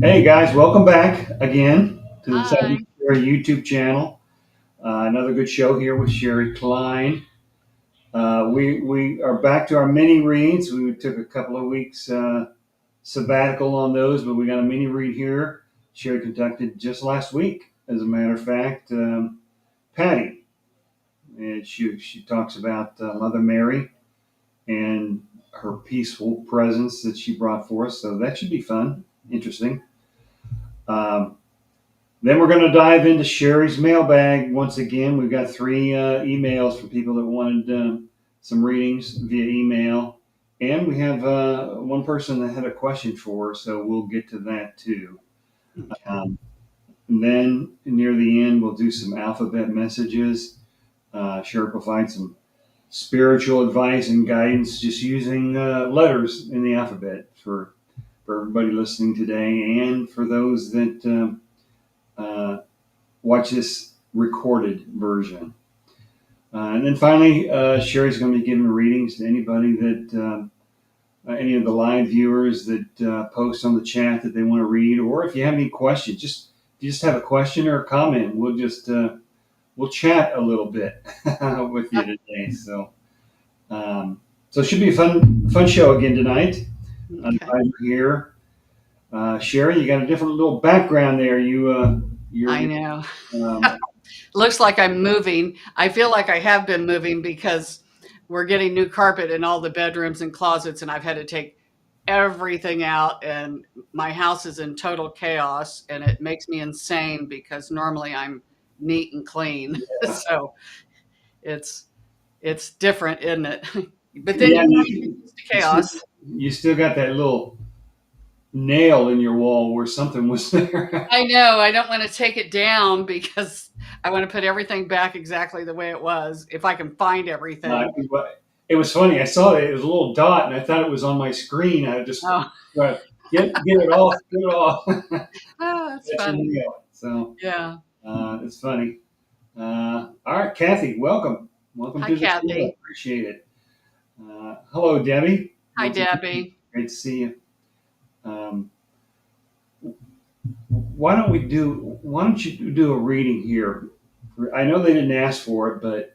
Hey guys, welcome back again to the Psychic Hi. Shari YouTube channel. Another good show here with Sherry Klein. We are back to our mini reads. We took a couple of weeks sabbatical on those, but we got a mini read here. Sherry conducted just last week, as a matter of fact. Patty, and she talks about Mother Mary and her peaceful presence that she brought forth. So that should be fun, interesting. Um, Then we're going to dive into Sherry's mailbag once again. We've got three emails from people that wanted some readings via email. And we have one person that had a question for her, so we'll get to that too. Okay. Um, and then near the end, we'll do some alphabet messages. Sherry provides some spiritual advice and guidance just using letters in the alphabet for everybody listening today and for those that uh, watch this recorded version. And then finally, Sherry's going to be giving readings to anybody that, any of the live viewers that post on the chat that they want to read, or if you have any questions, if you just have a question or a comment, we'll chat a little bit with you today. So it should be a fun show again tonight. I'm Okay. glad you're here. Sherry, you got a different little background there. I You're know. um, Looks like I'm moving. I feel like I have been moving because we're getting new carpet in all the bedrooms and closets, and I've had to take everything out, and my house is in total chaos, and it makes me insane because normally I'm neat and clean. So it's it's different, isn't it? But then yeah, you kind of get used to chaos. you still got that little nail in your wall where something was there. I know. I don't want to take it down because I want to put everything back exactly the way it was, if I can find uh, everything. it was funny. I saw it. It was a little dot, and I thought it was on my screen. I just Oh, uh, get it off, get it off. oh, that's That's your funny. nail. So Yeah. it's funny. All right, Kathy, welcome. Welcome Hi, to the show. Kathy. Appreciate it. Hello, Debbie. Hi, Once again, Debbie. great to see you. Um, why don't you do a reading here? I know they didn't ask for it, but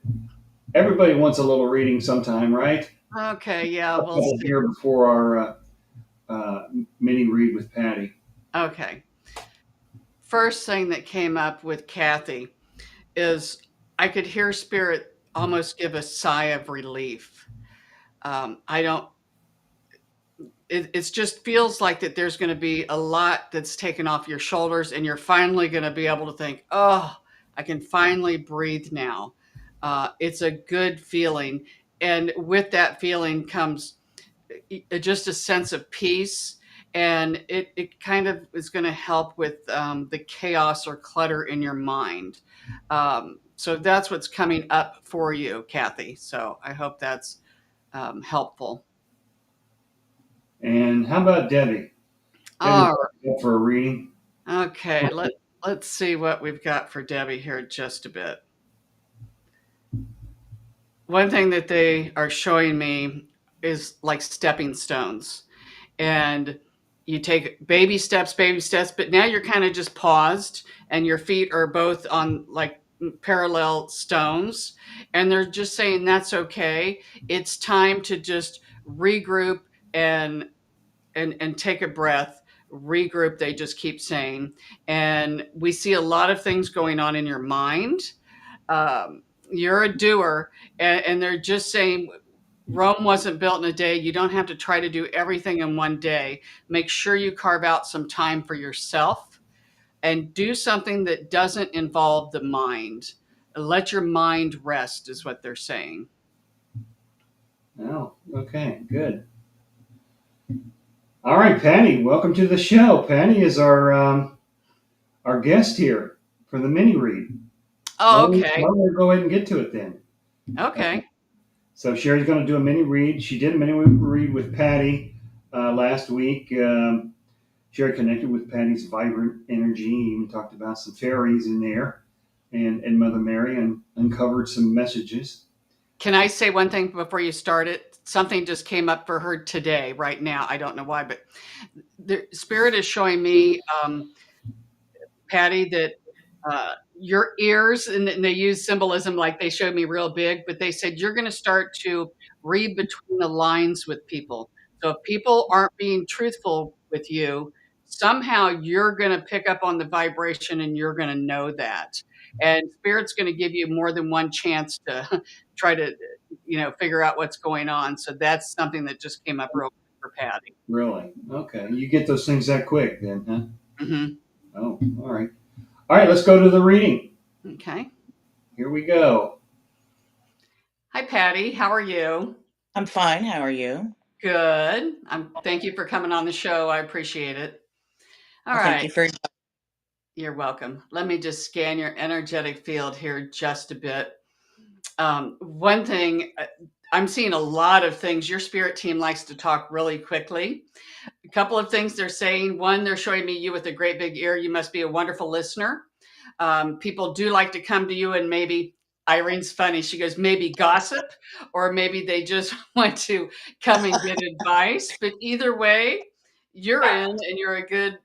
everybody wants a little reading sometime, right? Okay. Yeah, A we'll couple see. here before our mini read with Patty. Okay. First thing that came up with Kathy is I could hear Spirit almost give a sigh of relief. I don't, it just feels like that there's going to be a lot that's taken off your shoulders, and you're finally going to be able to think, oh, I can finally breathe now. It's a good feeling. And with that feeling comes just a sense of peace. And it kind of is going to help with the chaos or clutter in your mind. So that's what's coming up for you, Kathy. So I hope that's helpful. And how about Debbie? Debbie, All up for a reading? Okay, let's see what we've got for Debbie here in just a bit. One thing that they are showing me is like stepping stones. And you take baby steps, but now you're kind of just paused and your feet are both on like parallel stones. And they're just saying that's okay. It's time to just regroup and and take a breath, regroup, they just keep saying. And we see a lot of things going on in your mind. You're a doer, and they're just saying Rome wasn't built in a day. You don't have to try to do everything in one day. Make sure you carve out some time for yourself and do something that doesn't involve the mind. Let your mind rest, is what they're saying. Oh, okay, good. All right, Patty, welcome to the show. Patty is our guest here for the mini read. Oh, okay. Why don't we go ahead and get to it then? Okay. So Sherry's going to do a mini read. She did a mini read with Patty last week. Sherry connected with Patty's vibrant energy, even talked about some fairies in there and Mother Mary and uncovered some messages. Can I say one thing before you start it? Something just came up for her today, right now. I don't know why, but the spirit is showing me, Patty, that your ears, and they use symbolism like they showed me real big, but they said you're going to start to read between the lines with people. So if people aren't being truthful with you, somehow you're going to pick up on the vibration and you're going to know that. And spirit's going to give you more than one chance to try to, figure out what's going on. So that's something that just came up real quick for Patty. Really? Okay. You get those things that quick then, huh? Hmm. Oh, all right. All right, let's go to the reading. Okay. Here we go. Hi, Patty. How are you? I'm fine. How are you? Good. Thank you for coming on the show. I appreciate it. All Well, thank right. you for. You're welcome. Let me just scan your energetic field here just a bit. One thing, I'm seeing a lot of things. Your spirit team likes to talk really quickly. A couple of things they're saying. One, they're showing me you with a great big ear. You must be a wonderful listener. People do like to come to you and maybe, Irene's funny. She goes, maybe gossip, or maybe they just want to come and get advice. But either way, you're in and you're a good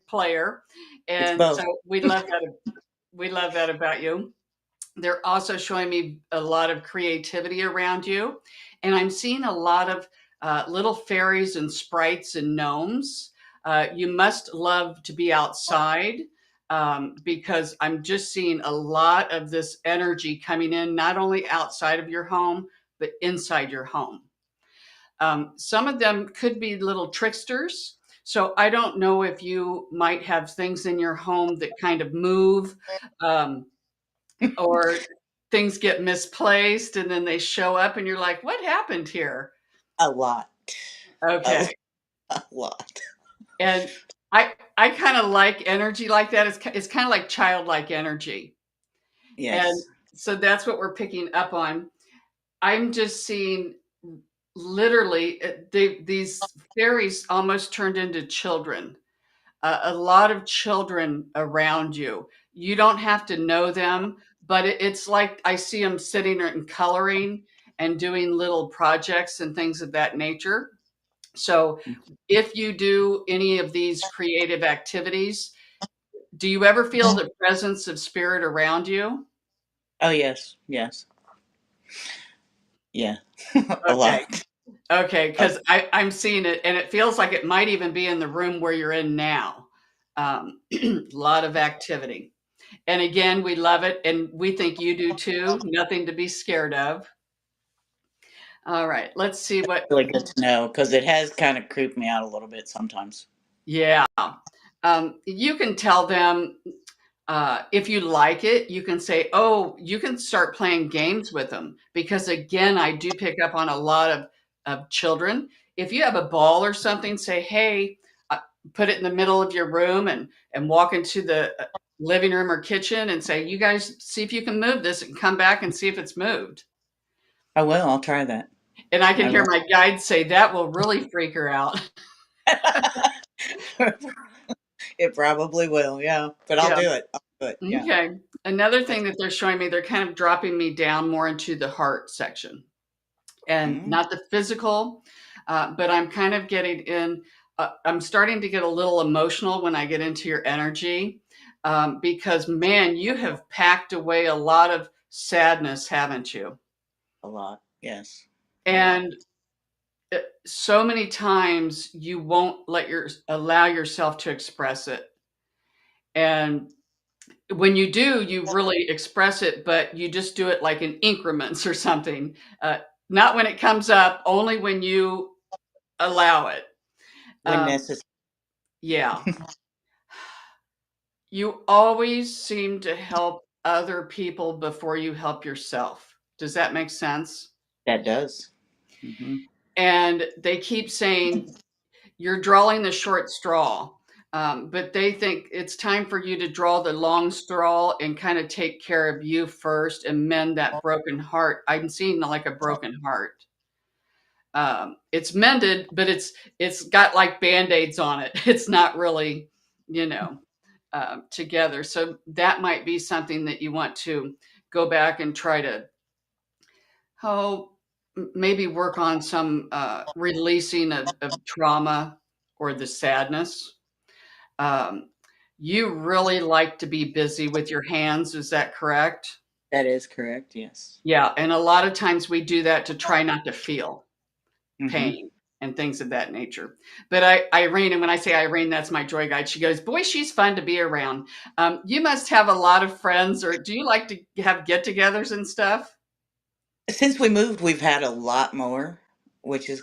player. It's And so both. we love that. We love that about you. They're also showing me a lot of creativity around you. And I'm seeing a lot of little fairies and sprites and gnomes. You must love to be outside, because I'm just seeing a lot of this energy coming in, not only outside of your home, but inside your home. Some of them could be little tricksters. So I don't know if you might have things in your home that kind of move. Um, or things get misplaced and then they show up and you're like, what happened here? A lot. A, Okay. a lot. And I kind of like energy like that. It's kind of like childlike energy. And Yes. so that's what we're picking up on. I'm just seeing literally these fairies almost turned into children. A lot of children around you. You don't have to know them, but it's like I see them sitting there and coloring and doing little projects and things of that nature. So if you do any of these creative activities, do you ever feel the presence of spirit around you? Oh, yes. Yes. Yeah. A Okay. lot. Okay, A, because I'm seeing it, and it feels like it might even be in the room where you're in now. A lot of activity. And again, we love it, and we think you do too. Nothing to be scared of. All right, let's see what. really good to know because it has kind of creeped me out a little bit sometimes. Yeah, you can tell them, if you like it. You can say, "Oh, you can start playing games with them," because again, I do pick up on a lot of children. If you have a ball or something, say, "Hey," put it in the middle of your room and walk into the living room or kitchen and say, "You guys see if you can move this and come back and see if it's moved." I will. I'll try that. And I can I hear will. my guide say that will really freak her out. It probably will. Yeah. But I'll Yeah. do it. I'll do it. Yeah. Okay. Another That's thing that they're showing me, they're kind of dropping me down more into the heart section and mm, not the physical, but I'm kind of getting in. I'm starting to get a little emotional when I get into your energy, because, man, you have packed away a lot of sadness, haven't you? a lot. Yes. A lot. And so many times you won't allow yourself to express it. And when you do, you really express it, but you just do it like in increments or something. Not when it comes up, only when you allow it. When Um, necessary. yeah. You always seem to help other people before you help yourself. Does that make sense? That does. Hmm. And they keep saying you're drawing the short straw. But they think it's time for you to draw the long straw and kind of take care of you first and mend that broken heart. I'm seeing like a broken heart. It's mended, but it's got like band-aids on it. It's not really, you know, together. So that might be something that you want to go back and try to oh, maybe work on some releasing of trauma or the sadness. Um, you really like to be busy with your hands, is that correct? That is correct. Yes. Yeah, and a lot of times we do that to try not to feel Hmm. pain and things of that nature. But Irene, and when I say Irene, that's my joy guide. She goes, "Boy, she's fun to be around." You must have a lot of friends, or do you like to have get-togethers and stuff? Since we moved, we've had a lot more, which is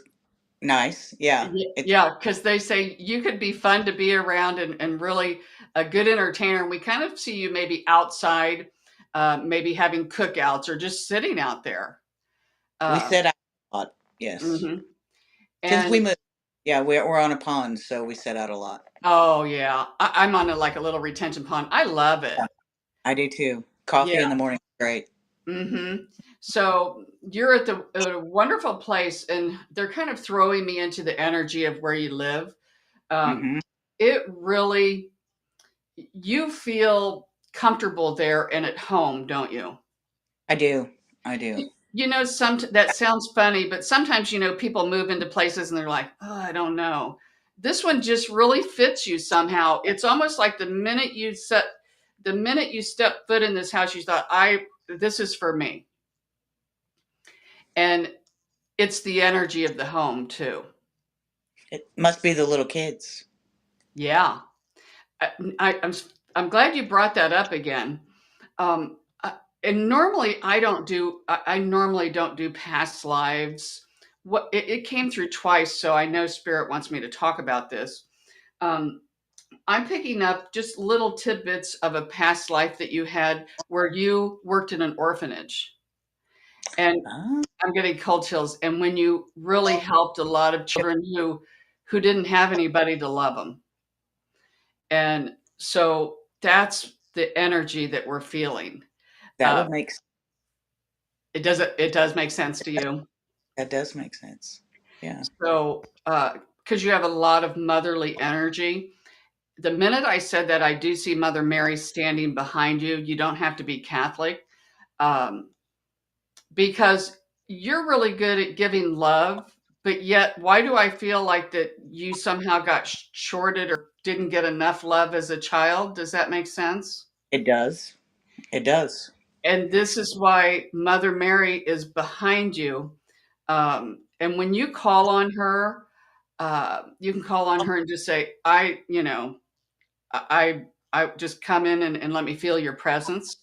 nice. Yeah. It's Yeah, because they say you could be fun to be around and really a good entertainer. And we kind of see you maybe outside, maybe having cookouts or just sitting out there. we Uh, set out a lot. Yes. mhm. Since we And moved, yeah, we're on a pond, so we set out a lot. oh yeah, I'm on like a little retention pond. I love it. Yeah, I do too. Coffee Yeah. in the morning, is great. So you're at a wonderful place, and they're kind of throwing me into the energy of where you live. Um, Hmm. it really, you feel comfortable there and at home, don't you? I do. I do. You know, some that sounds funny, but sometimes people move into places and they're like, "Oh, I don't know." This one just really fits you somehow. It's almost like the minute you step foot in this house, you thought, "I this is for me," and it's the energy of the home too. It must be the little kids. Yeah, I, I'm glad you brought that up again. Um, and normally I normally don't do past lives. What it came through twice, so I know Spirit wants me to talk about this. Um, I'm picking up just little tidbits of a past life that you had where you worked in an orphanage, and Ah, I'm getting cold chills. And when you really helped a lot of children who didn't have anybody to love them, and so that's the energy that we're feeling. that Uh, would make it does make sense to you. that does make sense. Yeah. So, because you have a lot of motherly energy, the minute I said that, I do see Mother Mary standing behind you. You don't have to be Catholic, um, because you're really good at giving love. But yet, why do I feel like that you somehow got shorted or didn't get enough love as a child? Does that make sense? It does. It does. And this is why Mother Mary is behind you. And when you call on her, you can call on her and just say, I just come in and let me feel your presence.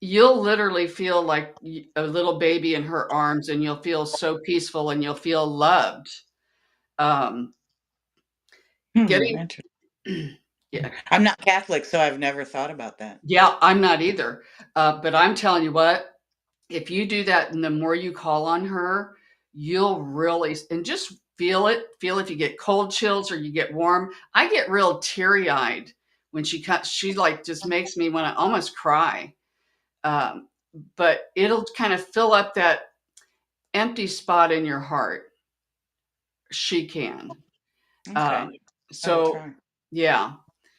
You'll literally feel like a little baby in her arms, and you'll feel so peaceful and you'll feel loved. Um, getting, Interesting. yeah, I'm not Catholic, so I've never thought about that. yeah, I'm not either. But I'm telling you what, if you do that and the more you call on her, you'll really, and just feel it. Feel if you get cold chills or you get warm. I get real teary eyed when she comes. She like just makes me want to almost cry. Um, but it'll kind of fill up that empty spot in your heart. She can. Okay. Um, I will so, try. yeah.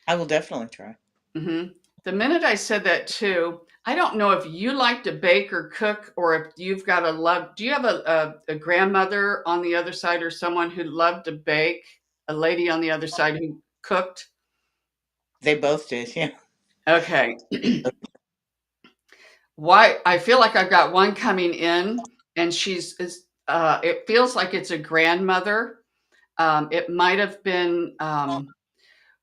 I will definitely try. hmm The minute I said that too, I don't know if you like to bake or cook, or if you've got a love. Do you have a grandmother on the other side, or someone who loved to bake? A lady on the other side who cooked? They both did. Yeah. Okay. Why? I feel like I've got one coming in, and it feels like it's a grandmother. It might have been.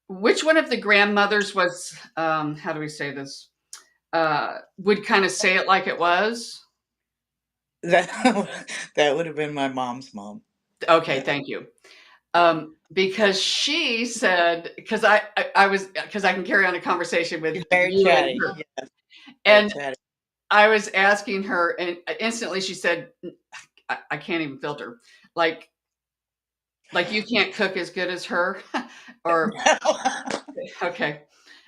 Which one of the grandmothers was? How do we say this? Would kind of say it like it was. That that would have been my mom's mom. Okay, Yeah. thank you. Because she said, because I can carry on a conversation with She's very you and chatty. her, Yeah, very and chatty. I was asking her, and instantly she said, I can't even filter, like you can't cook as good as her, or okay.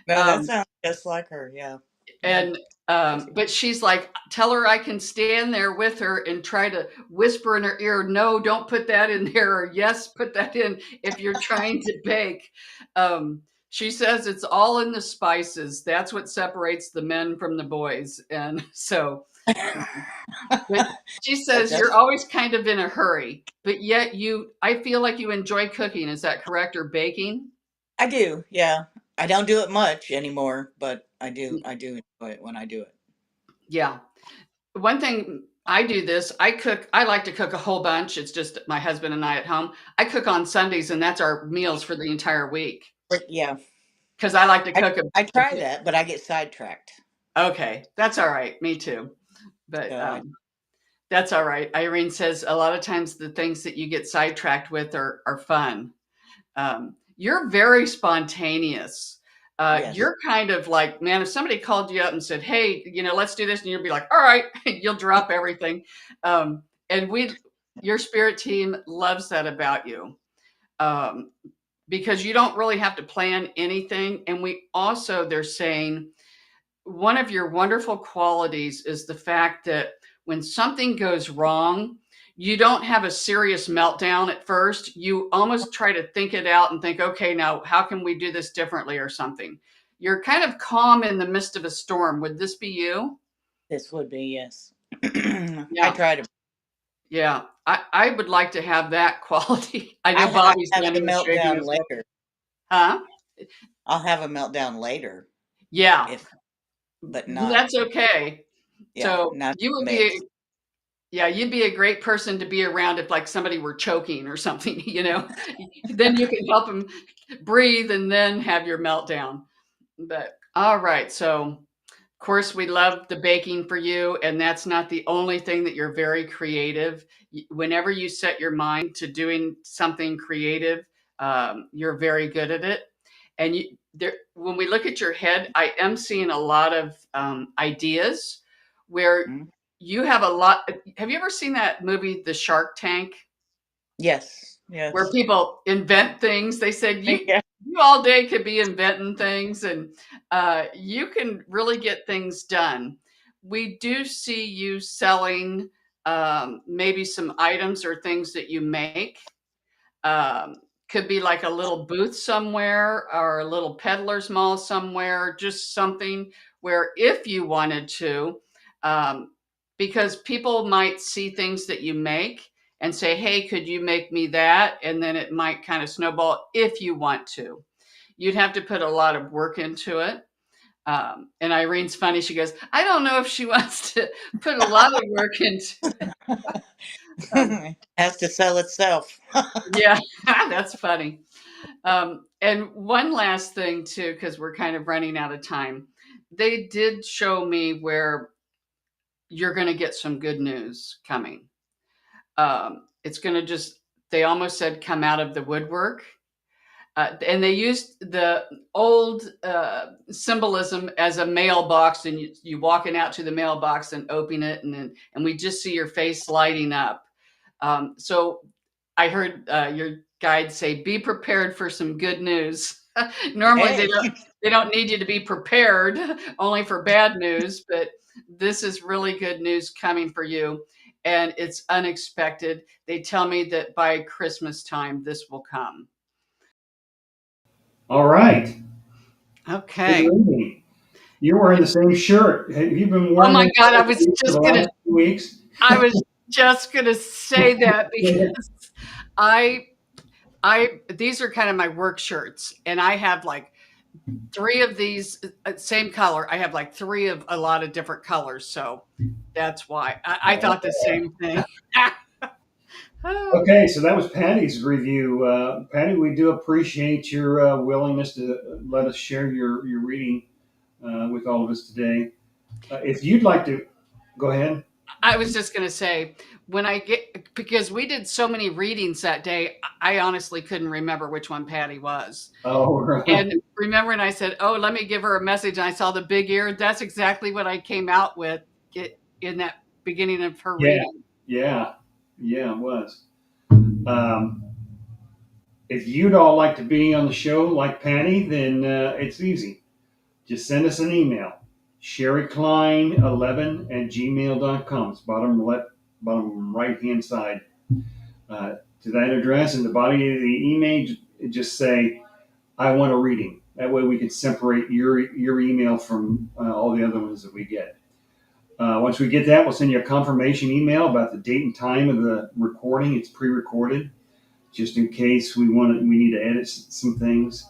No, that Um, sounds just like her. Yeah. Yeah. And but she's like, tell her I can stand there with her and try to whisper in her ear, no, don't put that in there, or yes, put that in if you're trying to bake. Um, She says it's all in the spices. That's what separates the men from the boys. And so, but she That says you're does. always kind of in a hurry, but yet I feel like you enjoy cooking. Is that correct? Or baking? I do. Yeah. I don't do it much anymore, but I do. I do enjoy it when I do it. Yeah. One thing I do this, I cook, I like to cook a whole bunch. It's just my husband and I at home. I cook on Sundays, and that's our meals for the entire week But yeah, because I like to I cook I try that, but I get sidetracked. okay, that's all right. Me too. But So I that's all right. Irene says a lot of times the things that you get sidetracked with are fun. You're very spontaneous. yes, You're kind of like, man, if somebody called you up and said, hey, let's do this, and you'll be like, all right, you'll drop everything. And your spirit team loves that about you. Um, because you don't really have to plan anything. And they're saying, one of your wonderful qualities is the fact that when something goes wrong, you don't have a serious meltdown at first. You almost try to think it out and think, okay, now how can we do this differently or something? You're kind of calm in the midst of a storm. Would this be you? this would be yes. I Yeah. try to. Yeah. I would like to have that quality. I know I Bobby's have the standing there shaking meltdown his head. later. Huh? I'll have a meltdown later Yeah. if, but not. That's okay. Yeah, So not you would be mix. Yeah, you'd be a great person to be around if like somebody were choking or something, Then you can help them breathe and then have your meltdown. But all right, so of course we love the baking for you, and that's not the only thing that you're very creative. Whenever you set your mind to doing something creative, you're very good at it. And when we look at your head, I am seeing a lot of ideas where Mm. you have a lot. Have you ever seen that movie, The Shark Tank, Yes, where yes. people invent things? They said Yeah. you all day could be inventing things, and you can really get things done. We do see you selling maybe some items or things that you make. Um, could be like a little booth somewhere or a little peddler's mall somewhere, just something where if you wanted to, um, because people might see things that you make and say, hey, could you make me that? And then it might kind of snowball if you want to. You'd have to put a lot of work into it. And Irene's funny. She goes, I don't know if she wants to put a lot of work into um, Has to sell itself. yeah, that's funny. And one last thing too, because we're kind of running out of time. They did show me where you're going to get some good news coming. It's going to they almost said come out of the woodwork. And they used the old symbolism as a mailbox, and you walking out to the mailbox and open it, and we just see your face lighting up. So I heard your guide say, "Be prepared for some good news." Normally, Hey. they don't need you to be prepared, only for bad news. But this is really good news coming for you, and it's unexpected. They tell me that by Christmas time, this will come. All right. Good Okay. reading. You're wearing the same shirt. Have you been Oh wearing my that God, shirt for the last 2 weeks? I was just gonna say that because I these are kind of my work shirts, and I have like three of these same color. I have like three of a lot of different colors, so that's why I thought the same thing. Oh, Okay, so that was Patty's review. Patty, we do appreciate your willingness to let us share your reading with all of us today. If you'd like to, go ahead. I was just gonna say when I get because we did so many readings that day, I honestly couldn't remember which one Patty was. Oh, right. And remembering I said, "Oh, let me give her a message," and I saw the big ear. That's exactly what I came out with in that beginning of her Yeah, reading. yeah, yeah, it was. Um, if you'd all like to be on the show like Patty, then it's easy. Just send us an email. SherryKlein11 at gmail.com. It's bottom right hand side. To that address, in the body of the email, just say, I want a reading. That way we can separate your email from all the other ones that we get. Once we get that, we'll send you a confirmation email about the date and time of the recording. It's pre-recorded, just in case we need to edit some things.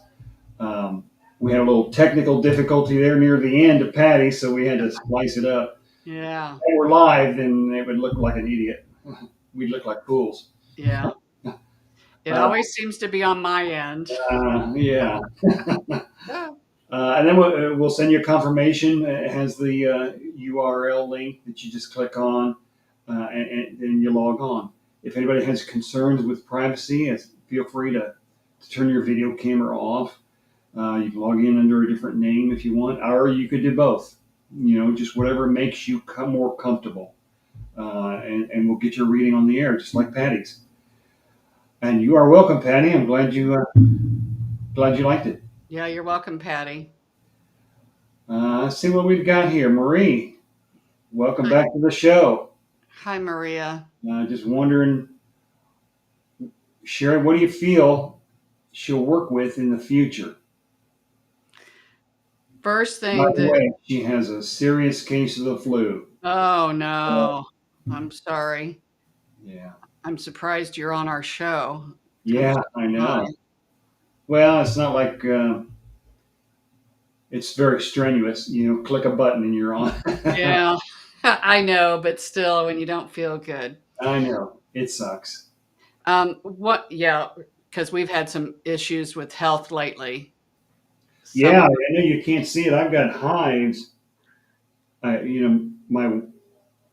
We had a little technical difficulty there near the end of Patty, so we had to splice it up. Yeah. If we're live, then it would look like an idiot. We'd look like fools. Yeah. It Uh, always seems to be on my end. yeah. Yeah. And then we'll send you a confirmation. It has the URL link that you just click on, and then you log on. If anybody has concerns with privacy, feel free to turn your video camera off. You can log in under a different name if you want, or you could do both. Just whatever makes you more comfortable. And we'll get your reading on the air, just like Patty's. And you are welcome, Patty. I'm glad you liked it. Yeah, you're welcome, Patty. Let's see what we've got here. Marie, welcome back to the show. Hi, Maria. Just wondering, Sherry, what do you feel she'll work with in the future? First thing By the way, she has a serious case of the flu. Oh, no. I'm sorry. Yeah. I'm surprised you're on our show. Yeah, I know. Well, it's not like it's very strenuous. Click a button and you're on. Yeah, I know, but still, when you don't feel good. I know. It sucks. Yeah, because we've had some issues with health lately. Yeah, I know you can't see it. I've got hives. My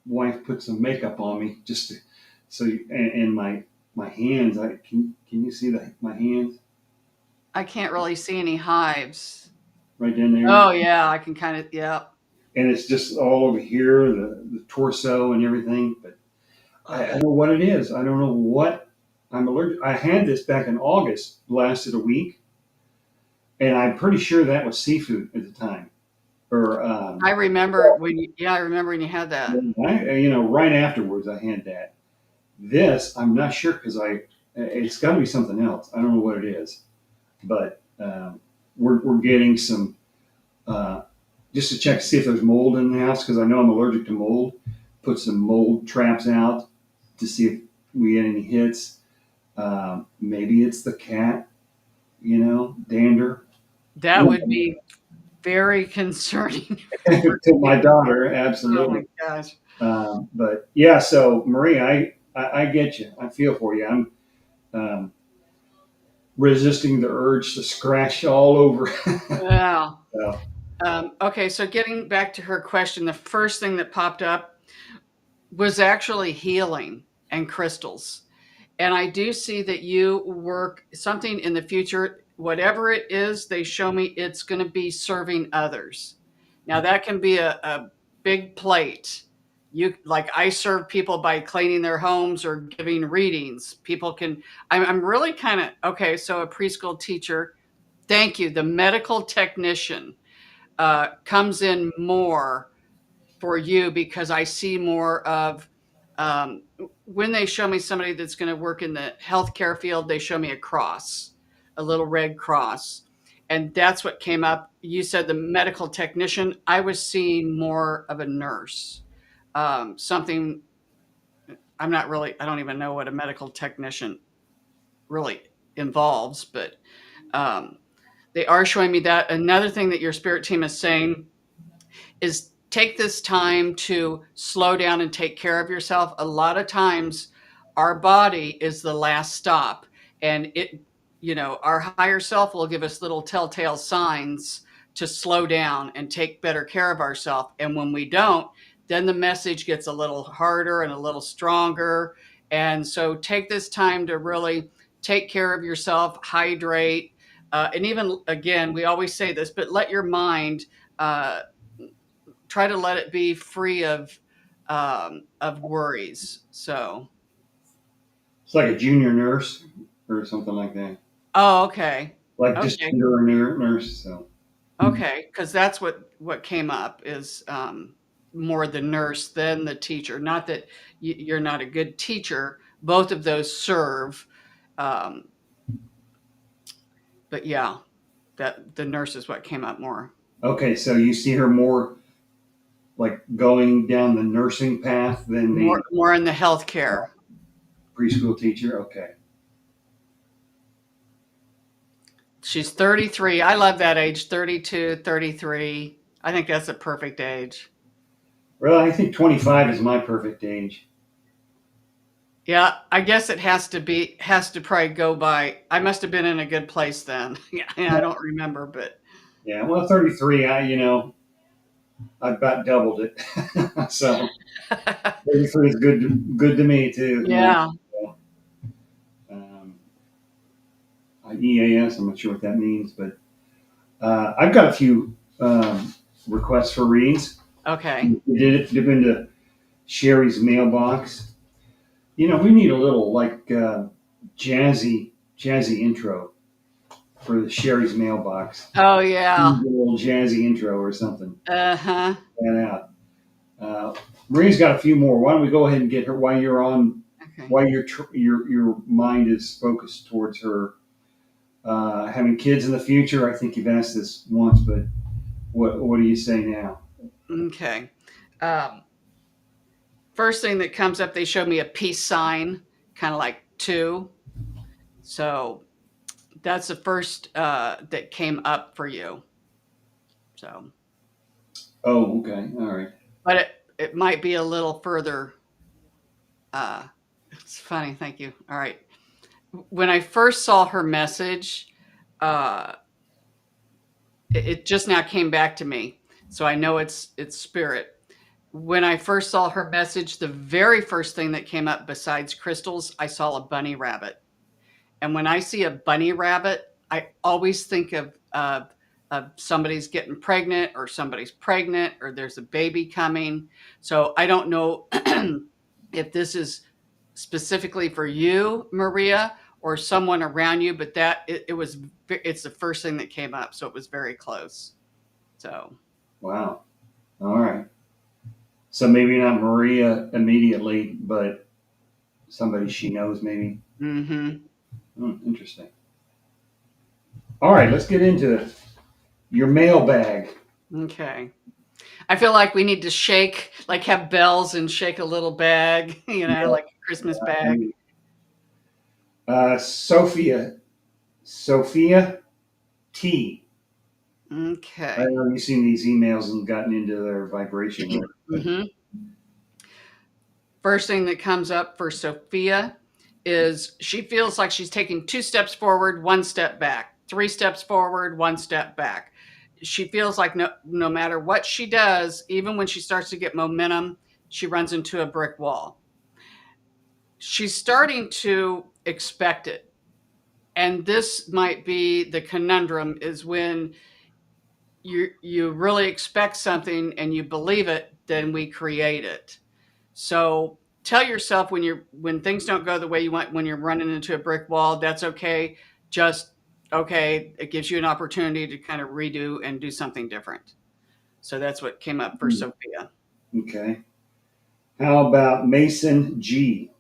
wife put some makeup on me and my hands. Can you see my hands? I can't really see any hives. Right down there. Oh yeah, I can kind of, yeah. And it's just all over here, the torso and everything. But I don't know what it is. I don't know what I'm allergic. I had this back in August, lasted a week, and I'm pretty sure that was seafood at the time. Or I remember when you had that. Right afterwards I had that. This I'm not sure because it's got to be something else. I don't know what it is, but we're getting some just to check to see if there's mold in the house because I know I'm allergic to mold. Put some mold traps out to see if we get any hits. Maybe it's the cat, dander. That would be very concerning. To my daughter, absolutely. Oh my gosh. But yeah, so Marie, I get you. I feel for you. I'm resisting the urge to scratch all over. Yeah. So, Okay, so getting back to her question, the first thing that popped up was actually healing and crystals. And I do see that you work something in the future, whatever it is, they show me it's going to be serving others. Now that can be a big plate. I serve people by cleaning their homes or giving readings. I'm really kind of, okay, so a preschool teacher, thank you. The medical technician comes in more for you because I see more of when they show me somebody that's going to work in the healthcare field, they show me a cross, a little red cross. And that's what came up. You said the medical technician. I was seeing more of a nurse. Something I don't even know what a medical technician really involves, but they are showing me that. Another thing that your spirit team is saying is take this time to slow down and take care of yourself. A lot of times our body is the last stop, and our higher self will give us little telltale signs to slow down and take better care of ourselves. And when we don't, then the message gets a little harder and a little stronger. And so take this time to really take care of yourself, hydrate, and even again, we always say this, but let your mind try to let it be free of worries. So it's like a junior nurse or something like that. oh, okay. Like Okay. just under a nurse. So Okay, because that's what came up is more the nurse than the teacher. Not that you're not a good teacher. Both of those serve. But yeah, That the nurse is what came up more. Okay, so you see her more like going down the nursing path than the More in the healthcare. preschool teacher. Okay. She's 33. I love that age, 32, 33. I think that's a perfect age. Well, I think 25 is my perfect age. Yeah, I guess it has to probably go by. I must have been in a good place then. Yeah, I don't remember, but Yeah, well, 33, I about doubled it. So 33 is good to me too. yeah. Um, EAS, I'm not sure what that means, but I've got a few requests for reads. Okay. We dip into Sherry's mailbox. We need a little like jazzy intro for the Sherry's mailbox. Oh A yeah. little jazzy intro or something. Uh-huh. That out. Maria's got a few more. Why don't we go ahead and get her while you're on? Okay. While your mind is focused towards her having kids in the future. I think you've asked this once, but what do you say now? Okay. Um, First thing that comes up, they showed me a peace sign, kind of like two. So that's the first that came up for you. So, Oh, okay, all right. but it might be a little further. Uh, it's funny. Thank you. All right. When I first saw her message, uh, it just now came back to me, so I know it's spirit. When I first saw her message, the very first thing that came up besides crystals, I saw a bunny rabbit. And when I see a bunny rabbit, I always think of somebody's getting pregnant or somebody's pregnant or there's a baby coming. So I don't know if this is specifically for you, Maria, or someone around you, but it's the first thing that came up. So it was very close. So, Wow. All right. So maybe not Maria immediately, but somebody she knows maybe. mm-hmm. Interesting. All right, let's get into your mailbag. Okay. I feel like we need to shake, like have bells and shake a little bag, Yeah. like a Christmas bag. Sophia T. I Okay. don't know if you've seen these emails and gotten into their vibration. But hmm First thing that comes up for Sophia is she feels like she's taking 2 steps forward, 1 step back, 3 steps forward, 1 step back. She feels like no matter what she does, even when she starts to get momentum, she runs into a brick wall. She's starting to expect it. And this might be the conundrum is when you really expect something and you believe it, then we create it. So tell yourself when things don't go the way you want, when you're running into a brick wall, that's okay. Just okay. It gives you an opportunity to kind of redo and do something different. So that's what came up for Sophia. okay. How about Mason G?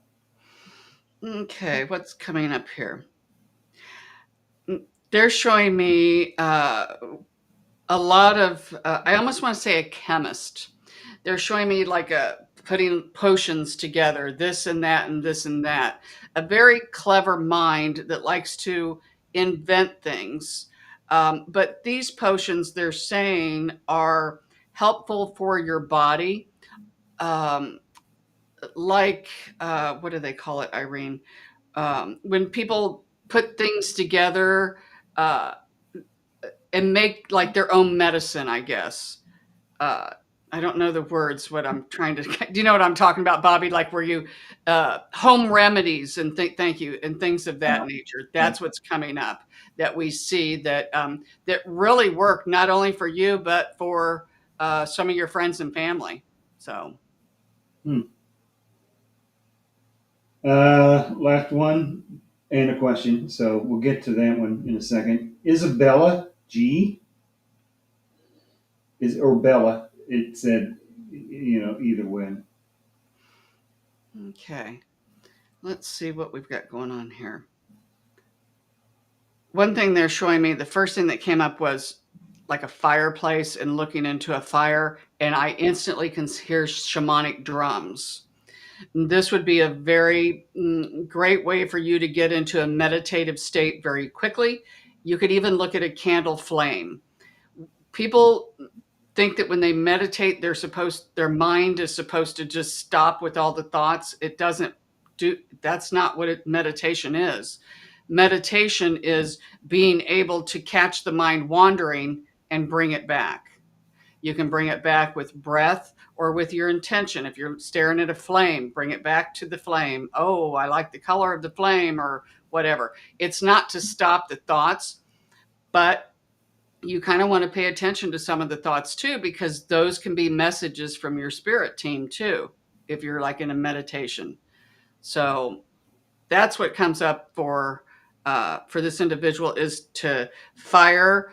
Okay, what's coming up here? They're showing me a lot of I almost want to say a chemist. They're showing me like putting potions together, this and that and this and that. A very clever mind that likes to invent things. But these potions, they're saying, are helpful for your body. Um, like what do they call it, Irene? When people put things together uh, and make like their own medicine, I guess. uh, I don't know the words. What I'm trying to do you know what I'm talking about, Bobby? Like where you home remedies and thank you and things of that nature. That's what's coming up that we see that really work not only for you but for some of your friends and family. So Hmm. Last one and a question. So we'll get to that one in a second. Isabella G is or Bella. It said, either way. okay, let's see what we've got going on here. one thing they're showing me, the first thing that came up was like a fireplace and looking into a fire, and I instantly can hear shamanic drums. This would be a very great way for you to get into a meditative state very quickly. You could even look at a candle flame. People think that when they meditate, their mind is supposed to just stop with all the thoughts. It doesn't do, that's not what meditation is. Meditation is being able to catch the mind wandering and bring it back. You can bring it back with breath or with your intention. If you're staring at a flame, bring it back to the flame. Oh, I like the color of the flame, or whatever. It's not to stop the thoughts, but you kind of want to pay attention to some of the thoughts too, because those can be messages from your spirit team too, if you're like in a meditation. So that's what comes up for this individual, is to fire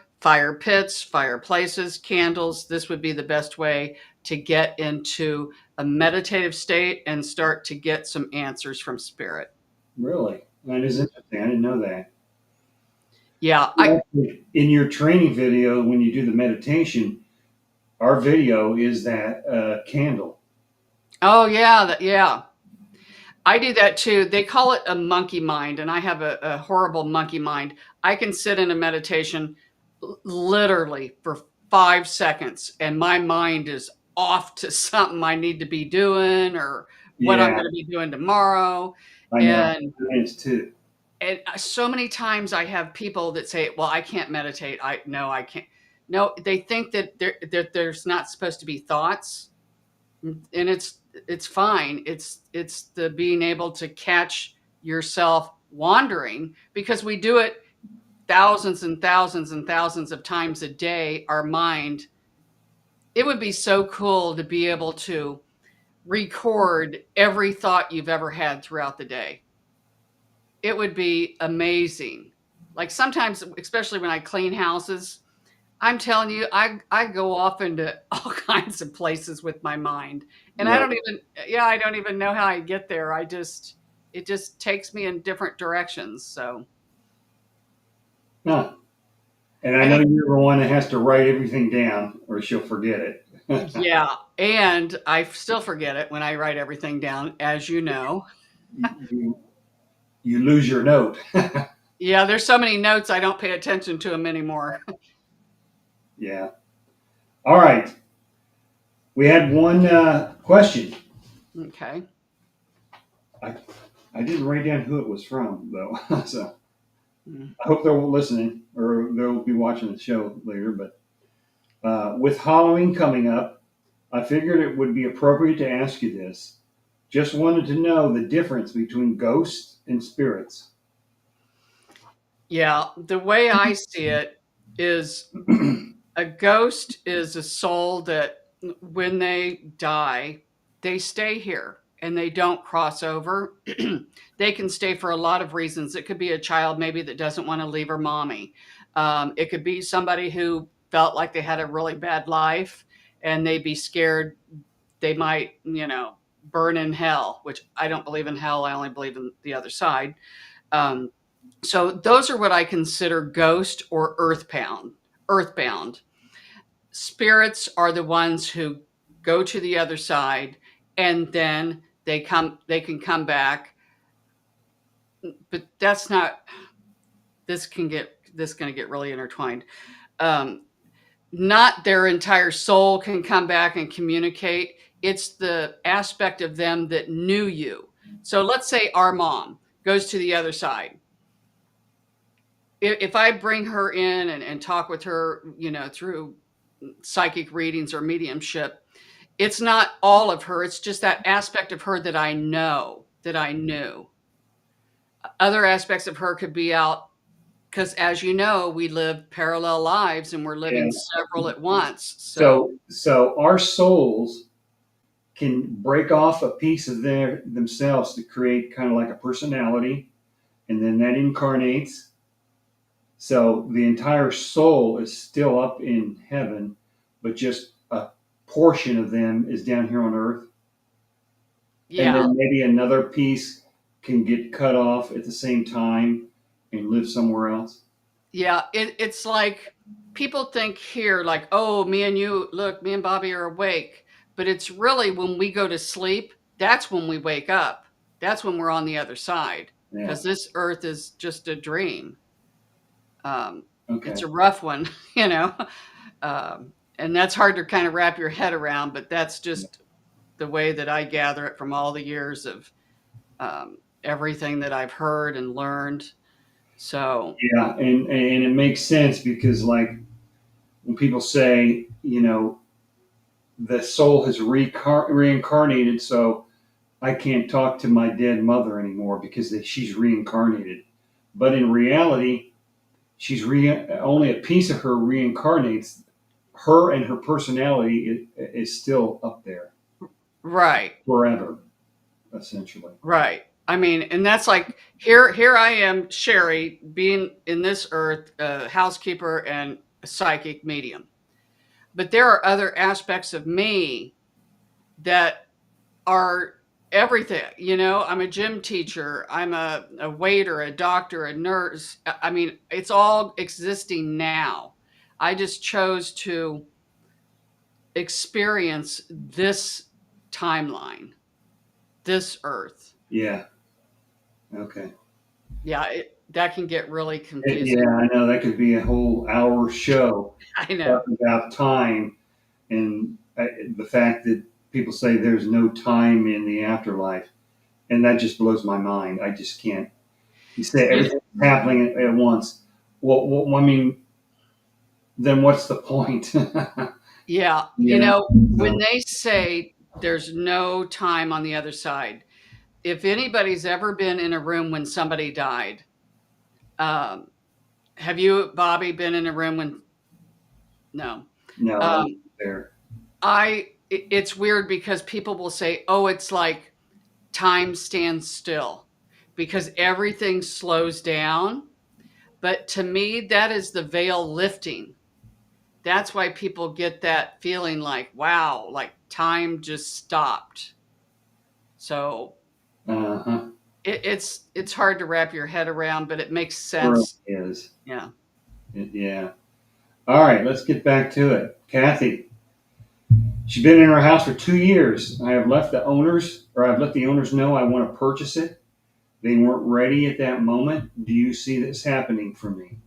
pits, fireplaces, candles. This would be the best way to get into a meditative state and start to get some answers from spirit. Really? That is interesting. I didn't know that. Yeah, In your training video, when you do the meditation, our video is that candle. oh yeah, yeah. I do that too. They call it a monkey mind, and I have a horrible monkey mind. I can sit in a meditation literally for 5 seconds, and my mind is off to something I need to be doing, or what I'm Yeah, going to be doing tomorrow. I know. And, Mine is too. and so many times I have people that say, "Well, I can't meditate. I can't." No, they think that there's not supposed to be thoughts, and it's fine. It's the being able to catch yourself wandering, because we do it thousands and thousands and thousands of times a day. Our mind, it would be so cool to be able to record every thought you've ever had throughout the day. It would be amazing. Like sometimes, especially when I clean houses, I'm telling you, I go off into all kinds of places with my mind. And I Really? don't even, yeah, I don't even know how I get there. It just takes me in different directions. So, Huh. And I and know you're the one that has to write everything down or she'll forget it. yeah, and I still forget it when I write everything down, as you know. you, you lose your note. Yeah, there's so many notes I don't pay attention to them anymore. Yeah. All right. We had one question. Okay. I didn't write down who it was from, though. So Mm. I hope they're listening or they'll be watching the show later. But with Halloween coming up, I figured it would be appropriate to ask you this. Just wanted to know the difference between ghosts and spirits. Yeah, the way I see it is a ghost is a soul that when they die, they stay here and they don't cross over. They can stay for a lot of reasons. It could be a child maybe that doesn't want to leave her mommy. It could be somebody who felt like they had a really bad life and they'd be scared they might, burn in hell, which I don't believe in hell. I only believe in the other side. Um, so those are what I consider ghost or earthbound. Earthbound spirits are the ones who go to the other side, and then they can come back, but that's not, this going to get really intertwined. um, Not their entire soul can come back and communicate. It's the aspect of them that knew you. So let's say our mom goes to the other side. If I bring her in and talk with her, through psychic readings or mediumship, it's not all of her. It's just that aspect of her that I know, that I knew. Other aspects of her could be out because, as you know, we live parallel lives and we're living Yeah. several at once. So, So our souls can break off a piece of themselves to create kind of like a personality, and then that incarnates. So the entire soul is still up in heaven, but just a portion of them is down here on earth. And yeah, then maybe another piece can get cut off at the same time and live somewhere else. Yeah, it's like people think here, like, oh, me and you, look, me and Bobby are awake. But it's really when we go to sleep, that's when we wake up. That's when we're on the other side Yeah. because this earth is just a dream. It's Okay. a rough one, you know, and that's hard to kind of wrap your head around, but that's Yeah. just the way that I gather it from all the years of everything that I've heard and learned. So, Yeah, and it makes sense because like when people say, the soul has reincarnated, so I can't talk to my dead mother anymore because she's reincarnated. But in reality, only a piece of her reincarnates. Her and her personality is still up there right. forever, essentially. Right. I mean, and that's like here I am, Sherry, being in this earth, a housekeeper and a psychic medium. But there are other aspects of me that are everything. You know, I'm a gym teacher, I'm a waiter, a doctor, a nurse. I mean, it's all existing now. I just chose to experience this timeline, this earth. Yeah. Okay. Yeah, that can get really confusing. Yeah, I know that could be a whole hour show I know. talking about time and the fact that people say there's no time in the afterlife, and that just blows my mind. I just can't. You say You, everything's happening at once. Well, I mean, then what's the point? yeah, you know. when So, they say there's no time on the other side, if anybody's ever been in a room when somebody died, um, have you, Bobby, been in a room when? No. no, I wasn't Um, there. it's weird because people will say, oh, it's like time stands still because everything slows down. But to me, that is the veil lifting. That's why people get that feeling like, wow, like time just stopped. So Uh huh. it's hard to wrap your head around, but it makes Really sense. is. Yeah. Yeah. All right, let's get back to it. Kathy, she's been in our house for 2 years. I've let the owners know I want to purchase it. They weren't ready at that moment. Do you see this happening for me?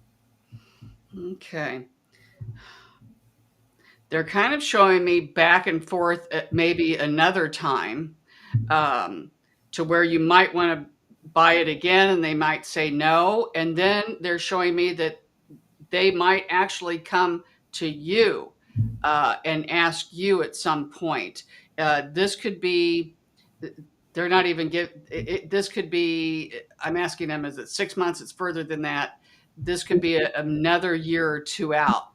Okay. They're kind of showing me back and forth at maybe another time, um, to where you might want to buy it again and they might say no. And then they're showing me that they might actually come to you and ask you at some point. This could be, they're not even this could be, I'm asking them, is it 6 months? It's further than that. This could be another year or two out.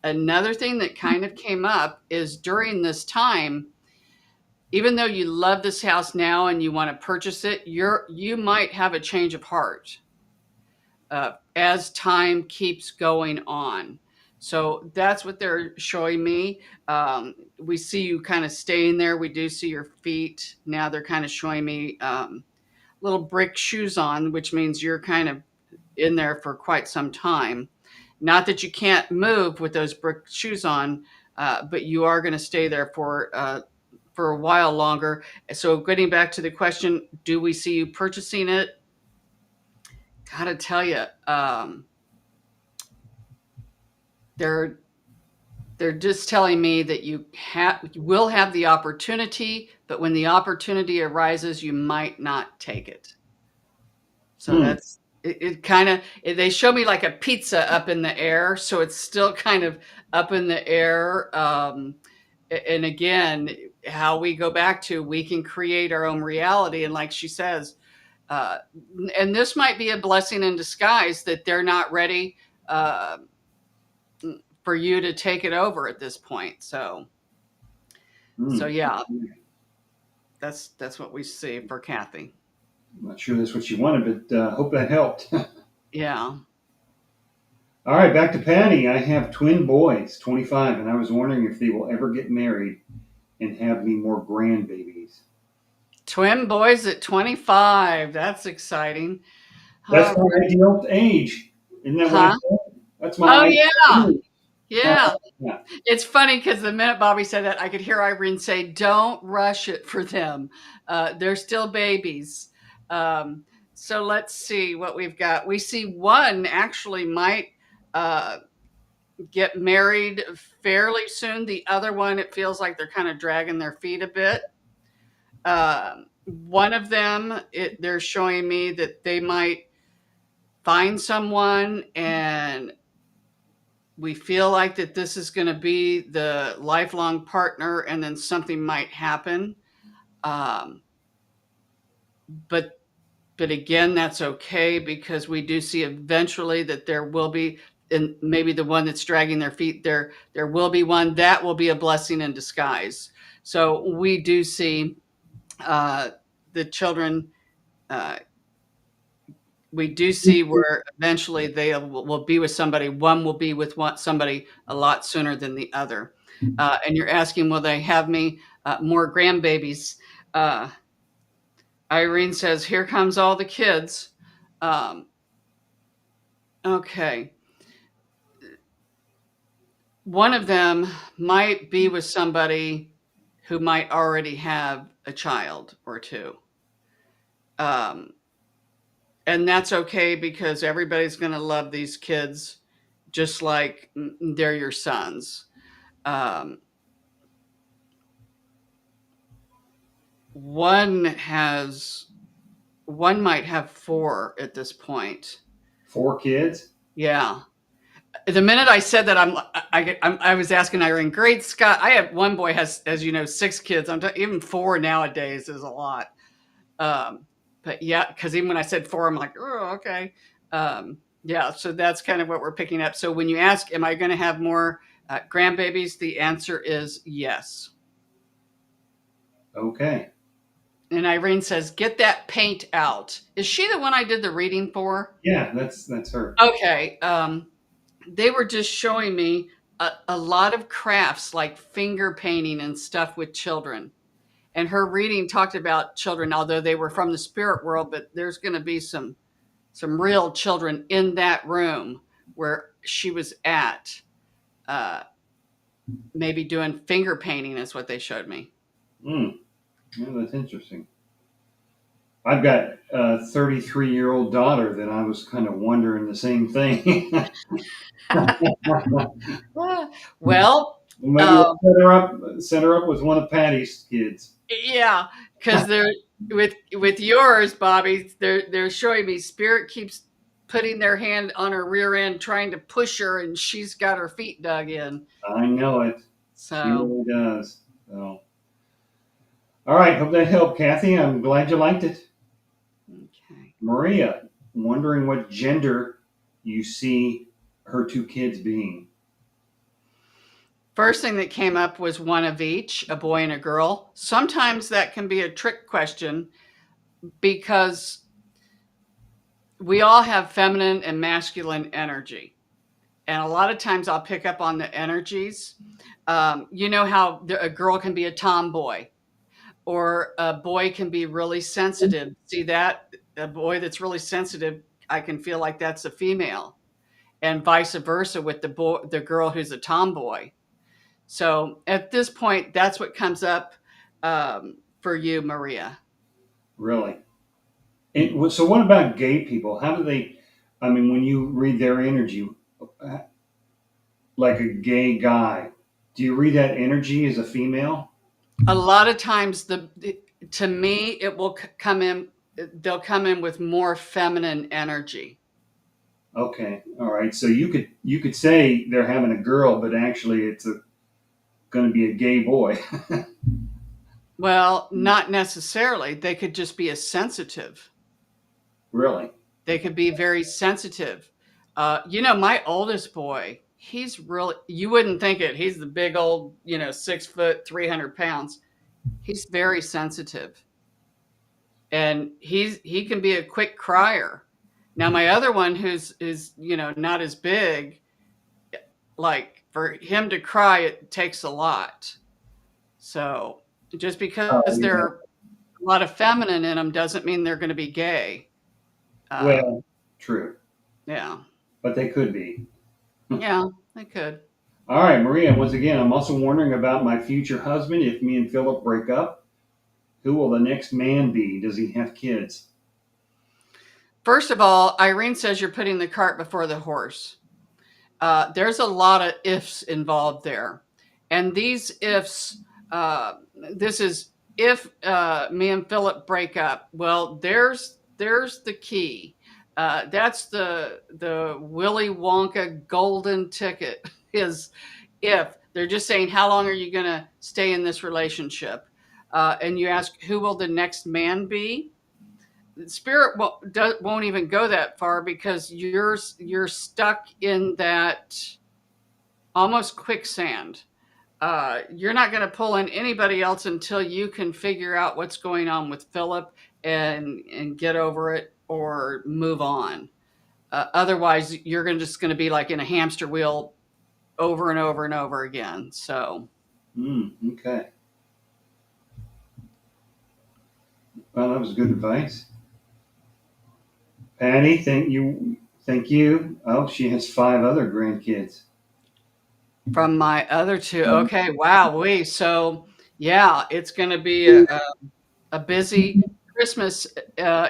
Another thing that kind of came up is during this time, even though you love this house now and you want to purchase it, you might have a change of heart as time keeps going on. So that's what they're showing me. We see you kind of staying there. We do see your feet. Now they're kind of showing me little brick shoes on, which means you're kind of in there for quite some time. Not that you can't move with those brick shoes on, but you are going to stay there for a while longer. So, getting back to the question, do we see you purchasing it? Gotta tell you, they're they're just telling me that you will have the opportunity, but when the opportunity arises, you might not take it. So Hmm. that's it. Kind of, they show me like a pizza up in the air, so it's still kind of up in the air. And again, how we go back to, we can create our own reality, and like she says, uh, and this might be a blessing in disguise that they're not ready uh, for you to take it over at this point. So Hmm. yeah, that's what we see for Kathy. I'm not sure that's what you wanted, but hope that helped. Yeah. All right, back to Patty. I have twin boys, 25, and I was wondering if they will ever get married and have me more grandbabies. Twin boys at 25. That's exciting. That's All my right. ideal age. Isn't that what I Huh? said? That's Oh my yeah, idea. yeah. Yeah. It's funny because the minute Bobby said that, I could hear Irene say, "Don't rush it for them. They're still babies." Um, so let's see what we've got. We see one actually might uh, get married fairly soon. The other one, it feels like they're kind of dragging their feet a bit. One of them, they're showing me that they might find someone, and we feel like that this is going to be the lifelong partner, and then something might happen. Um, but but again, that's okay because we do see eventually that there will be, and maybe the one that's dragging their feet, there will be one that will be a blessing in disguise. So we do see uh, the children. Uh, we do see where eventually they will be with somebody. One will be with somebody a lot sooner than the other. And you're asking, will they have me more grandbabies? Uh, Irene says, here comes all the kids. Um, okay. One of them might be with somebody who might already have a child or two. Um, and that's okay because everybody's going to love these kids just like they're your sons. Um, one has one might have four at this point. 4 kids. Yeah. The minute I said that, I was asking Irene, great Scott. I have one boy has, as you know, 6 kids. Even four nowadays is a lot. Um, but yeah, because even when I said four, I'm like, oh, okay. Yeah, so that's kind of what we're picking up. So when you ask, am I going to have more grandbabies? The answer is yes. Okay. And Irene says, get that paint out. Is she the one I did the reading for? Yeah, that's her. Okay. They were just showing me a lot of crafts like finger painting and stuff with children. And her reading talked about children, although they were from the spirit world, but there's going to be some real children in that room where she was at, uh, maybe doing finger painting is what they showed me. Mm. Yeah, that's interesting. I've got a 33-year-old daughter that I was kind of wondering the same thing. Well, Maybe um, we'll set her up with one of Patty's kids. yeah, because they're with yours, Bobby. They're showing me spirit keeps putting their hand on her rear end, trying to push her, and she's got her feet dug in. I know it. She So really does. So, all right. Hope that helped, Kathy. I'm glad you liked it. okay. Maria, wondering what gender you see her 2 kids being. First thing that came up was one of each, a boy and a girl. Sometimes that can be a trick question because we all have feminine and masculine energy. And a lot of times I'll pick up on the energies. You know how a girl can be a tomboy or a boy can be really sensitive. See that? A boy that's really sensitive, I can feel like that's a female, and vice versa with the girl who's a tomboy. So at this point, that's what comes up for you, Maria. Really? So, what about gay people? How do they? I mean, when you read their energy, like a gay guy, do you read that energy as a female? A lot of times, to me, it will come in. They'll come in with more feminine energy. Okay, all right. So you could say they're having a girl, but actually it's going to be a gay boy. Well, not necessarily. They could just be a sensitive. Really? They could be very sensitive. My oldest boy, he's really, you wouldn't think it. He's the big old, 6 foot, 300 pounds. He's very sensitive, and he can be a quick crier. Now, my other one who's is, not as big, like for him to cry, it takes a lot. So just Oh, because there yeah. are a lot of feminine in them doesn't mean they're going to be gay. Um, Well, true, yeah. but they could be. Yeah, they could. All right, Maria, once again, I'm also wondering about my future husband. If me and Philip break up, who will the next man be? Does he have kids? First of all, Irene says you're putting the cart before the horse. There's a lot of ifs involved there. And these ifs, uh, this is if me and Philip break up. Well, there's the key. That's the Willy Wonka golden ticket. Is if they're just saying how long are you going to stay in this relationship, and you ask who will the next man be. Spirit won't even go that far because you're stuck in that almost quicksand. You're not going to pull in anybody else until you can figure out what's going on with Philip and get over it or move on. Otherwise, you're just going to be like in a hamster wheel over and over and over again. So Okay. Well, that was good advice. Patty, thank you. Thank you. Oh, she has 5 other grandkids. from my other two, okay, wow, so yeah, it's going to be a busy Christmas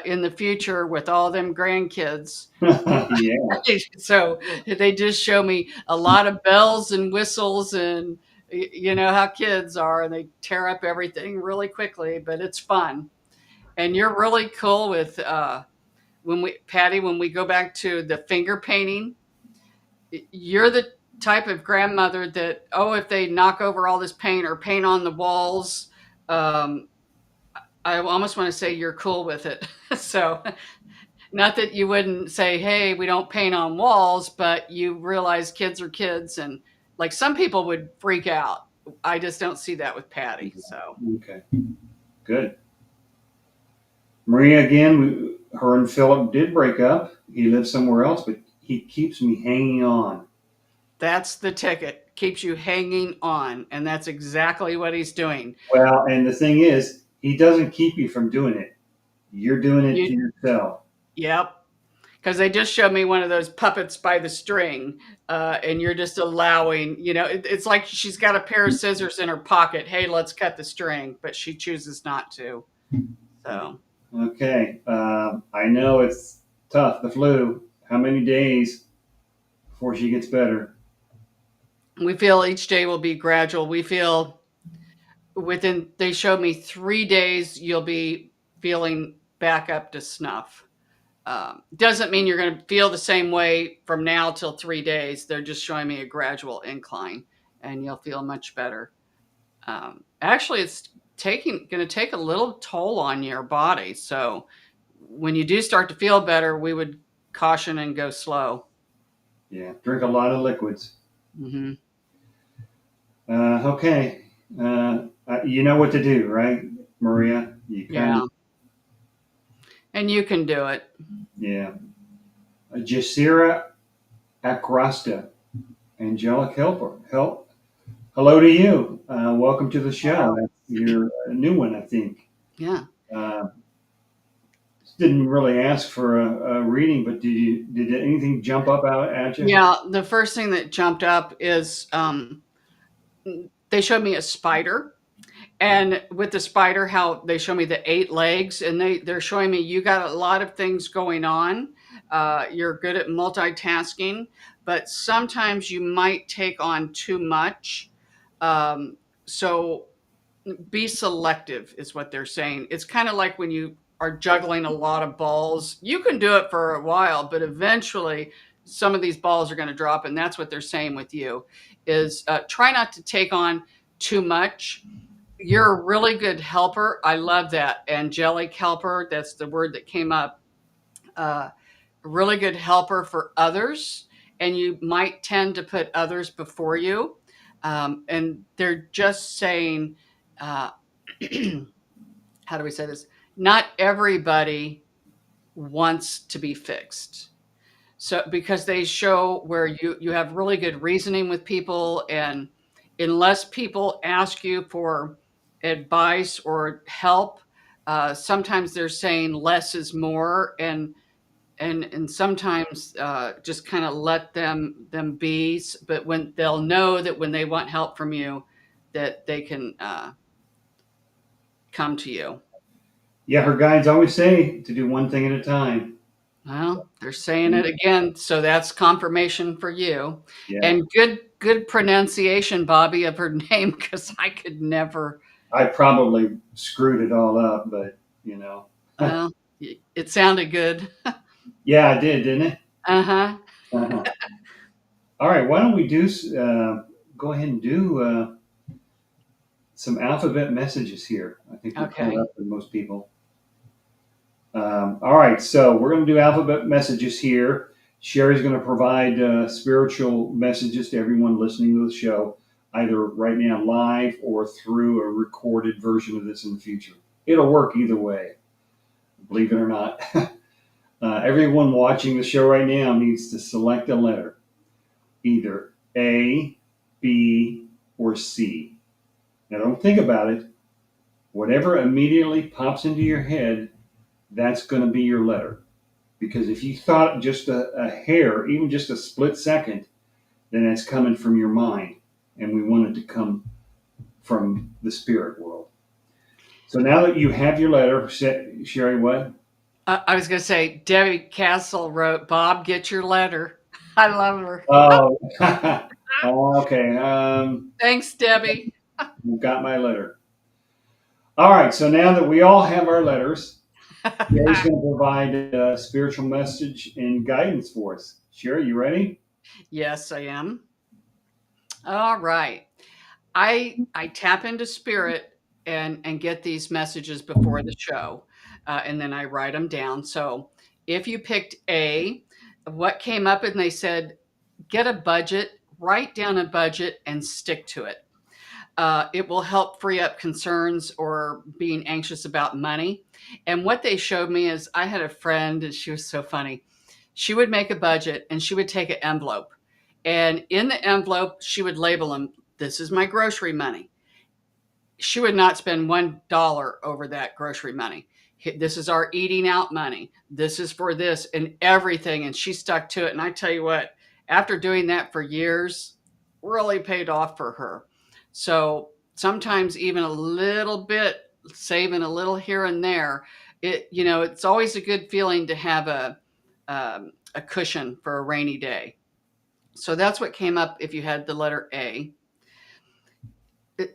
in the future with all them grandkids. Yeah. So they just show me a lot of bells and whistles, and you know how kids are, and they tear up everything really quickly, but it's fun. And you're really cool with Patty, when we go back to the finger painting, you're the type of grandmother that, oh, if they knock over all this paint or paint on the walls, um, I almost want to say you're cool with it. So, not that you wouldn't say, hey, we don't paint on walls, but you realize kids are kids. And like some people would freak out. I just don't see that with Patty. So, Okay. Good. Maria, again, her and Philip did break up. He lives somewhere else, but he keeps me hanging on. that's the ticket, keeps you hanging on. And that's exactly what he's doing. Well, and the thing is, he doesn't keep you from doing it. You're doing it to You, yourself. yep. Because they just showed me one of those puppets by the string, and you're just allowing, it's like she's got a pair of scissors in her pocket. Hey, let's cut the string, but she chooses not to. So Okay. I know it's tough, the flu. How many days before she gets better? we feel each day will be gradual. We feel they showed me 3 days, you'll be feeling back up to snuff. Doesn't mean you're going to feel the same way from now till 3 days. They're just showing me a gradual incline, and you'll feel much better. Actually, it's going to take a little toll on your body. So when you do start to feel better, we would caution and go slow. Yeah. Drink a lot of liquids. Hmm. Okay. You know what to do, right, Maria? You kind Yeah, of, and you can do it. yeah. Jasira Acrosta, angelic helper. Hello to you. Welcome to the show. Wow. That's your new one, I think. Yeah. Uh, didn't really ask for a reading, but did anything jump up out at you? Yeah. The first thing that jumped up is they showed me a spider. And with the spider, how they show me the 8 legs, and they're showing me you got a lot of things going on. You're good at multitasking, but sometimes you might take on too much. So be selective, is what they're saying. It's kind of like when you are juggling a lot of balls. You can do it for a while, but eventually some of these balls are going to drop, and that's what they're saying with you. Is try not to take on too much. You're a really good helper. I love that. Angelic helper, that's the word that came up. Uh, really good helper for others, and you might tend to put others before you. And they're just saying, uh, how do we say this? Not everybody wants to be fixed. So because they show where you have really good reasoning with people, and unless people ask you for advice or help, sometimes they're saying less is more, and and sometimes just kind of let them be, but when they'll know that when they want help from you, that they can come to you. Yeah, her guides always say to do one thing at a time. Well, they're saying it again, so that's confirmation for you. Yeah, And good pronunciation, Bobby, of her name, because I could never. I probably screwed it all up, but you know, Well, it sounded good. yeah, I did, didn't it? Uh-huh. Uh-huh. All right, why don't we do go ahead and do some alphabet messages here? I think they're coming Okay. up with most people. All right, so we're going to do alphabet messages here. Sherry's going to provide spiritual messages to everyone listening to the show, either right now live or through a recorded version of this in the future. It'll work either way, believe it or not. Everyone watching the show right now needs to select a letter, either A, B, or C. Now don't think about it. Whatever immediately pops into your head, that's going to be your letter. Because if you thought just a hair, even just a split second, then that's coming from your mind. And we want it to come from the spirit world. So now that you have your letter, Sherry, what? I was going to say, Debbie Castle wrote, Bob, get your letter. I love her. Oh, okay. Thanks, Debbie. Got my letter. All right. So now that we all have our letters, Sherry's going to provide a spiritual message and guidance for us. Sherry, you ready? Yes, I am. All right. I tap into spirit and get these messages before the show, and then I write them down. So if you picked A, what came up and they said, get a budget, write down a budget, and stick to it. It will help free up concerns or being anxious about money. And what they showed me is I had a friend, and she was so funny. She would make a budget and she would take an envelope. And in the envelope, she would label them, this is my grocery money. She would not spend $1 over that grocery money. This is our eating out money. This is for this and everything. And she stuck to it. And I tell you what, after doing that for years, really paid off for her. So sometimes even a little bit, saving a little here and there, it's always a good feeling to have a cushion for a rainy day. So that's what came up if you had the letter A.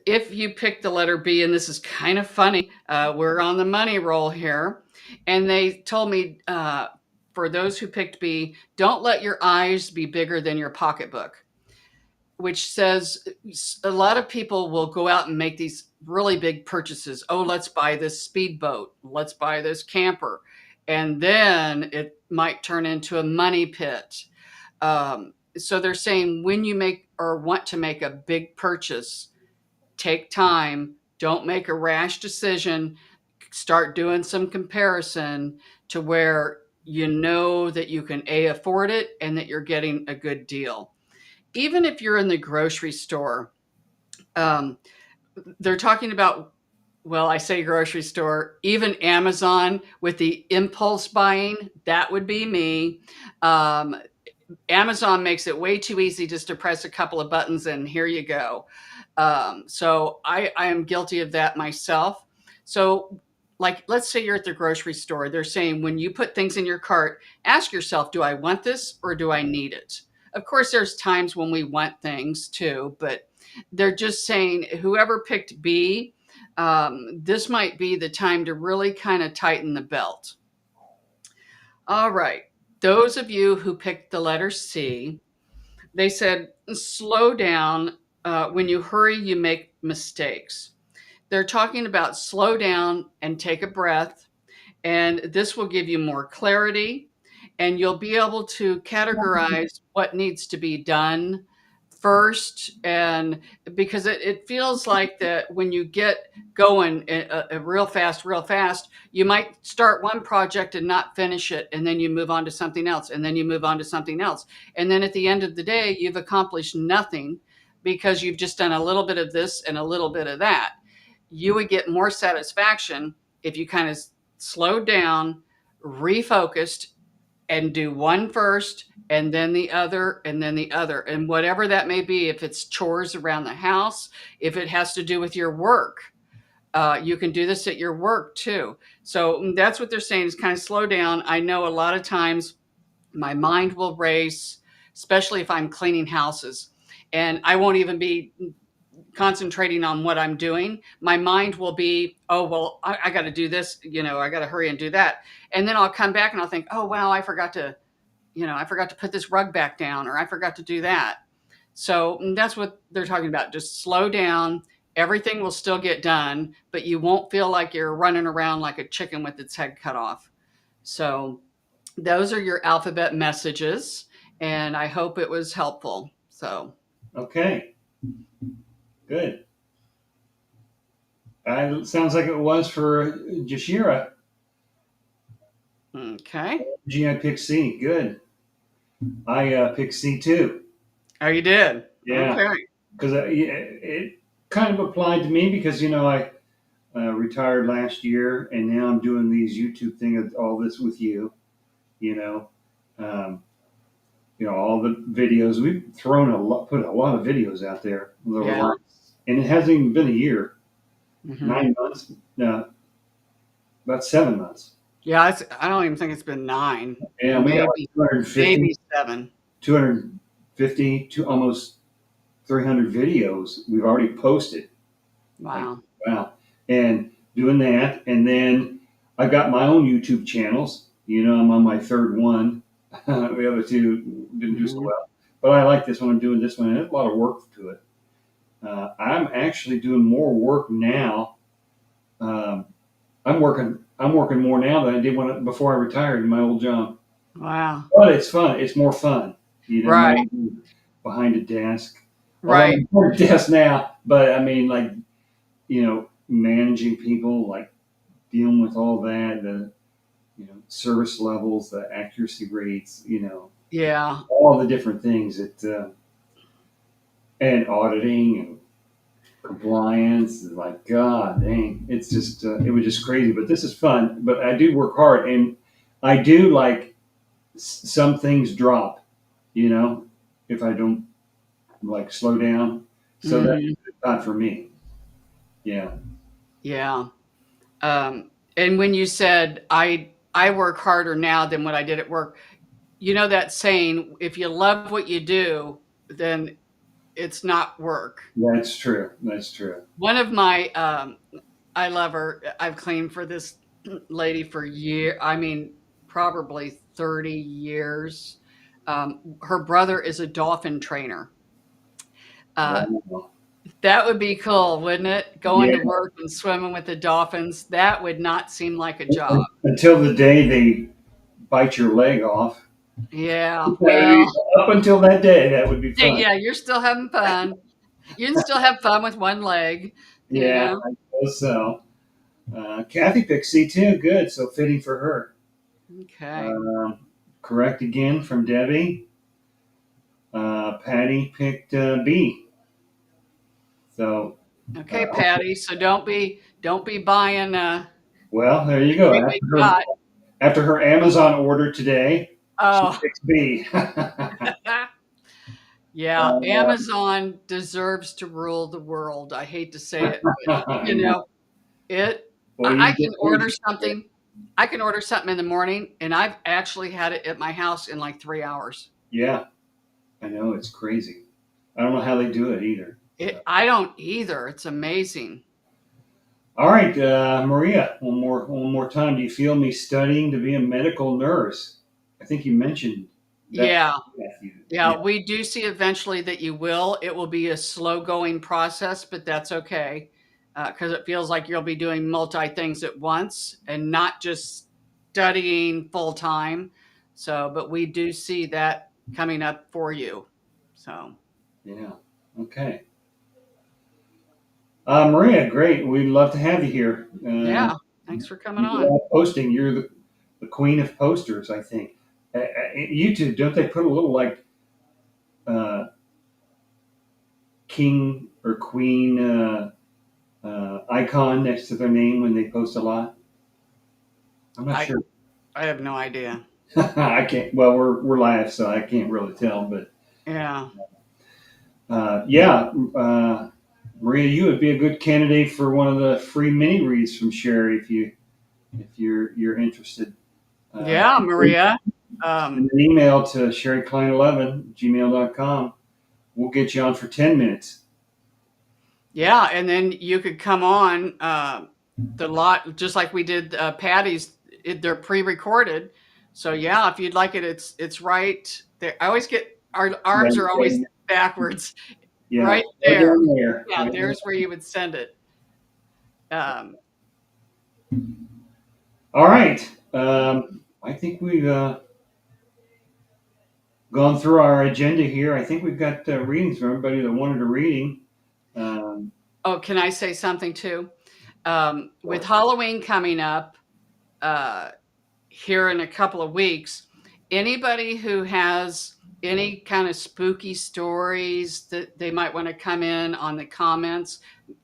If you pick the letter B, and this is kind of funny, we're on the money roll here. And they told me, for those who picked B, don't let your eyes be bigger than your pocketbook, which says a lot of people will go out and make these really big purchases. Oh, let's buy this speedboat. Let's buy this camper. And then it might turn into a money pit. So they're saying when you make or want to make a big purchase, take time, don't make a rash decision, start doing some comparison to where you know that you can afford it and that you're getting a good deal. Even if you're in the grocery store, um, they're talking about, well, I say grocery store, even Amazon with the impulse buying, that would be me. Um, Amazon makes it way too easy just to press a couple of buttons and here you go. So I am guilty of that myself. So, like, let's say you're at the grocery store. They're saying when you put things in your cart, ask yourself, do I want this or do I need it? Of course, there's times when we want things too, but they're just saying whoever picked B, this might be the time to really kind of tighten the belt. All right. Those of you who picked the letter C, they said, slow down. When you hurry, you make mistakes. They're talking about slow down and take a breath, and this will give you more clarity, and you'll be able to categorize what needs to be done first. And because it feels like that when you get going real fast, you might start one project and not finish it, and then you move on to something else, and then you move on to something else, and then at the end of the day you've accomplished nothing because you've just done a little bit of this and a little bit of that. You would get more satisfaction if you kind of slowed down, refocused, and do one first and then the other and then the other. And whatever that may be, if it's chores around the house, if it has to do with your work, you can do this at your work too. So that's what they're saying is kind of slow down. I know a lot of times my mind will race, especially if I'm cleaning houses, and I won't even be concentrating on what I'm doing. My mind will be, oh, well, I got to do this, I got to hurry and do that. And then I'll come back and I'll think, oh, wow, I forgot to put this rug back down, or I forgot to do that. So that's what they're talking about. Just slow down. Everything will still get done, but you won't feel like you're running around like a chicken with its head cut off. So those are your alphabet messages, and I hope it was helpful. So, Okay, good. Sounds like it was for Jashira. okay. Gee, I picked C. Good. I picked C too. Oh, you did? Yeah, Okay. because it kind of applied to me because I retired last year, and now I'm doing these YouTube thing, all this with you. You know, um, all the videos we've put a lot of videos out there, Yeah. and it hasn't even been a year, Hmm. 9 months, no, about 7 months. Yeah, I don't even think it's been 9. And we got like Maybe 250, 7. 250 to almost 300 videos we've already posted. Like, Wow. wow. And doing that. And then I got my own YouTube channels. I'm on my third one. The other two didn't do so Hmm. well. But I like this one. I'm doing this one. And there's a lot of work to it. I'm actually doing more work now. Um, I'm working more now than I did before I retired in my old job. Wow. But it's fun. It's more fun. Right. Not behind a desk. Although Right. I'm behind a desk now, but I mean, like, managing people, like dealing with all that, the service levels, the accuracy rates, Yeah. all the different things and auditing and compliance. Like, God dang, it's just it was just crazy. But this is fun. But I do work hard, and I do like some things drop. If I don't like slow down, so that's Hmm. not for me. Yeah. Yeah. And when you said I work harder now than what I did at work, that saying, if you love what you do, then it's not work. That's true. That's true. One of my I love her. I've cleaned for this lady for years. I mean, probably 30 years. Her brother is a dolphin trainer. Uh, Wow. that would be cool, wouldn't it? Going Yeah. to work and swimming with the dolphins. That would not seem like a job. Until the day they bite your leg off. Yeah. That would be, Well, up until that day, that would be fun. yeah, you're still having fun. You can still have fun with one leg, you Yeah, know? I suppose so. Kathy picked C too. Good. So fitting for her. Okay. Um, correct again from Debbie. Patty picked B. So, Okay, Patty. So don't be buying well, there you go. every big shot. After her Amazon order today, she Oh, picks B. yeah. Amazon deserves to rule the world. I hate to say it, but I know. it. Well, I you can get order something. I can order something in the morning, and I've actually had it at my house in like 3 hours. yeah, I know it's crazy. I don't know how they do it either. So. I don't either. It's amazing. All right, Maria, one more time. Do you feel me studying to be a medical nurse? I think you mentioned that. Yeah. Matthew. Yeah, we do see eventually that you will. It will be a slow going process, but that's okay because it feels like you'll be doing multi things at once and not just studying full time. So, but we do see that coming up for you. So, Yeah. Okay. Maria, great. We'd love to have you here. yeah, thanks for coming You do a on. lot of posting. You're the queen of posters, I think. YouTube, don't they put a little like uh, king or queen icon next to their name when they post a lot? I'm not I sure. I have no idea. I can't. Well, we're live, so I can't really tell. But Yeah. yeah, Maria, you would be a good candidate for one of the free mini reads from Sherry if you're interested. Yeah, Send Maria. an email to sherryklein11 gmail.com. We'll get you on for 10 minutes. Yeah, and then you could come on the lot just like we did Patty's. They're pre-recorded, so yeah, if you'd like it, it's right there. I always get our arms are always Right, backwards, yeah, right right there. down there. Yeah, Right down. there's where you would send it. Um, All right. I think we've gone through our agenda here. I think we've got readings for everybody that wanted a reading. Um, oh, can I say something too? With or- Halloween coming up, uh, here in a couple of weeks, anybody who has any kind of spooky stories that they might want to come in on the comments,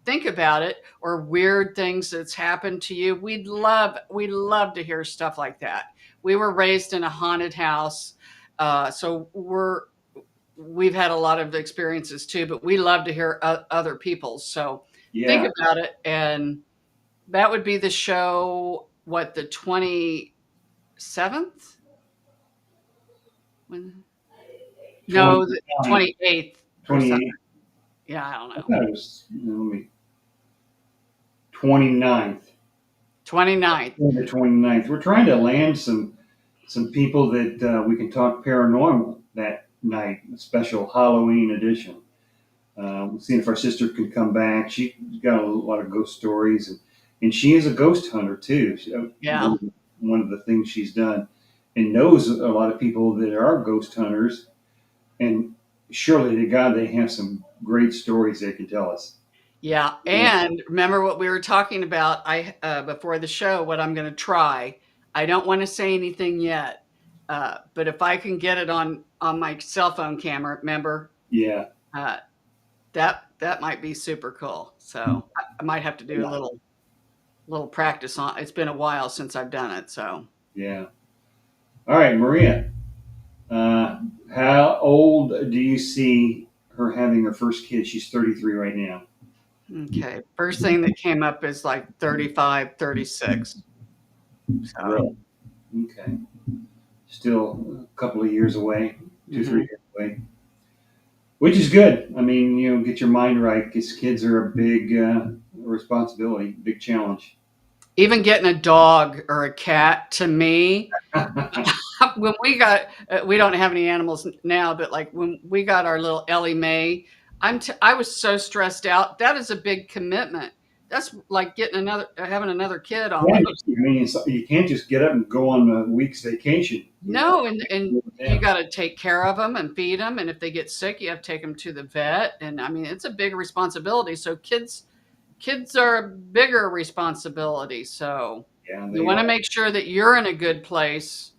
think about it, or weird things that's happened to you. We'd love to hear stuff like that. We were raised in a haunted house, so we've had a lot of experiences too, but we love to hear other people's. So think yeah, about it, and that would be the show. What, the 27th? When? No, the 29th, 28th or something. 28th. Yeah, I don't I know. thought it was, let me, 29th. 29th. The 29th. We're trying to land some people that we can talk paranormal that night, a special Halloween edition. We'll see if our sister can come back. She's got a lot of ghost stories, and she is a ghost hunter too. Yeah. One of the things she's done, and knows a lot of people that are ghost hunters, and surely to God they have some great stories they can tell us. Yeah. Yeah, And remember what we were talking about before the show, what I'm going to try. I don't want to say anything yet. But if I can get it on my cell phone camera, remember, yeah, uh, that might be super cool. So I might have to do a little practice on. It's been a while since I've done it. So yeah. All right, Maria. Uh, how old do you see her having her first kid? She's 33 right now. okay. First thing that came up is like 35, 36. So Really? Okay. Still a couple of years away, two, mhm. 3 years away, which is good. I mean, get your mind right because kids are a big responsibility, big challenge. Even getting a dog or a cat to me, when we don't have any animals now, but like when we got our little Ellie Mae, I was so stressed out. That is a big commitment. That's like having another kid Yeah, I almost. mean, you can't just get up and go on a week's vacation. No, and you Yeah, got to take care of them and feed them, and if they get sick, you have to take them to the vet. And I mean, it's a big responsibility. So kids are a bigger responsibility. So yeah, you they want to are. make sure that you're in a good place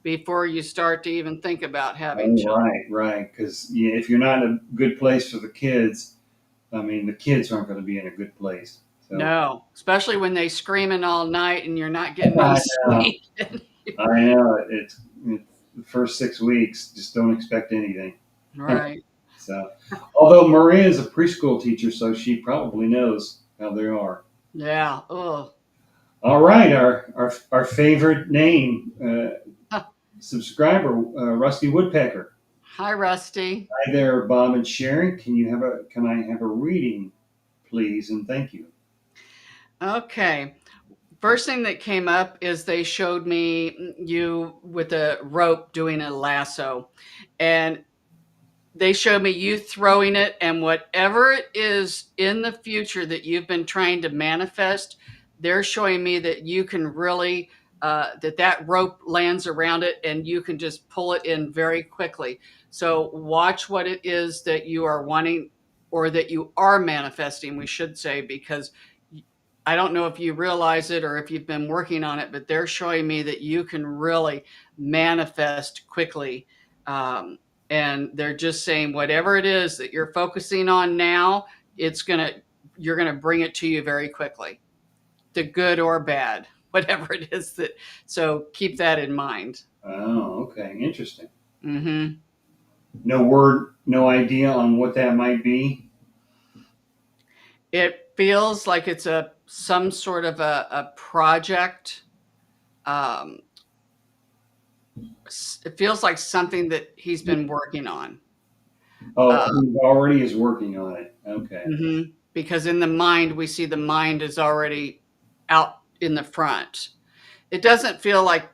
before you start to even think about having Oh, children. right, right. Because if you're not in a good place for the kids, I mean, the kids aren't going to be in a good place. So No, especially when they screaming all night and you're not getting any I know, sleep. I know. It's the first 6 weeks. Just don't expect anything. Right. So, although Maria is a preschool teacher, so she probably knows how they are. Yeah. Oh. All right, our favorite name subscriber, Rusty Woodpecker. Hi, Rusty. Hi there, Bob and Sharon. Can I have a reading, please, and thank you. Okay. First thing that came up is they showed me you with a rope doing a lasso. And they showed me you throwing it, and whatever it is in the future that you've been trying to manifest, they're showing me that you can really that rope lands around it and you can just pull it in very quickly. So watch what it is that you are wanting, or that you are manifesting, we should say, because I don't know if you realize it or if you've been working on it, but they're showing me that you can really manifest quickly. Um, and they're just saying whatever it is that you're focusing on now, it's gonna you're gonna bring it to you very quickly, the good or bad. whatever it is that. So keep that in mind. Oh, okay, interesting. Hmm. No word, no idea on what that might be. It feels like it's some sort of a project. Um, it feels like something that he's been working on. Oh, Uh, he already is working on it. Okay. because in the mind, we see the mind is already out in the front. It doesn't feel like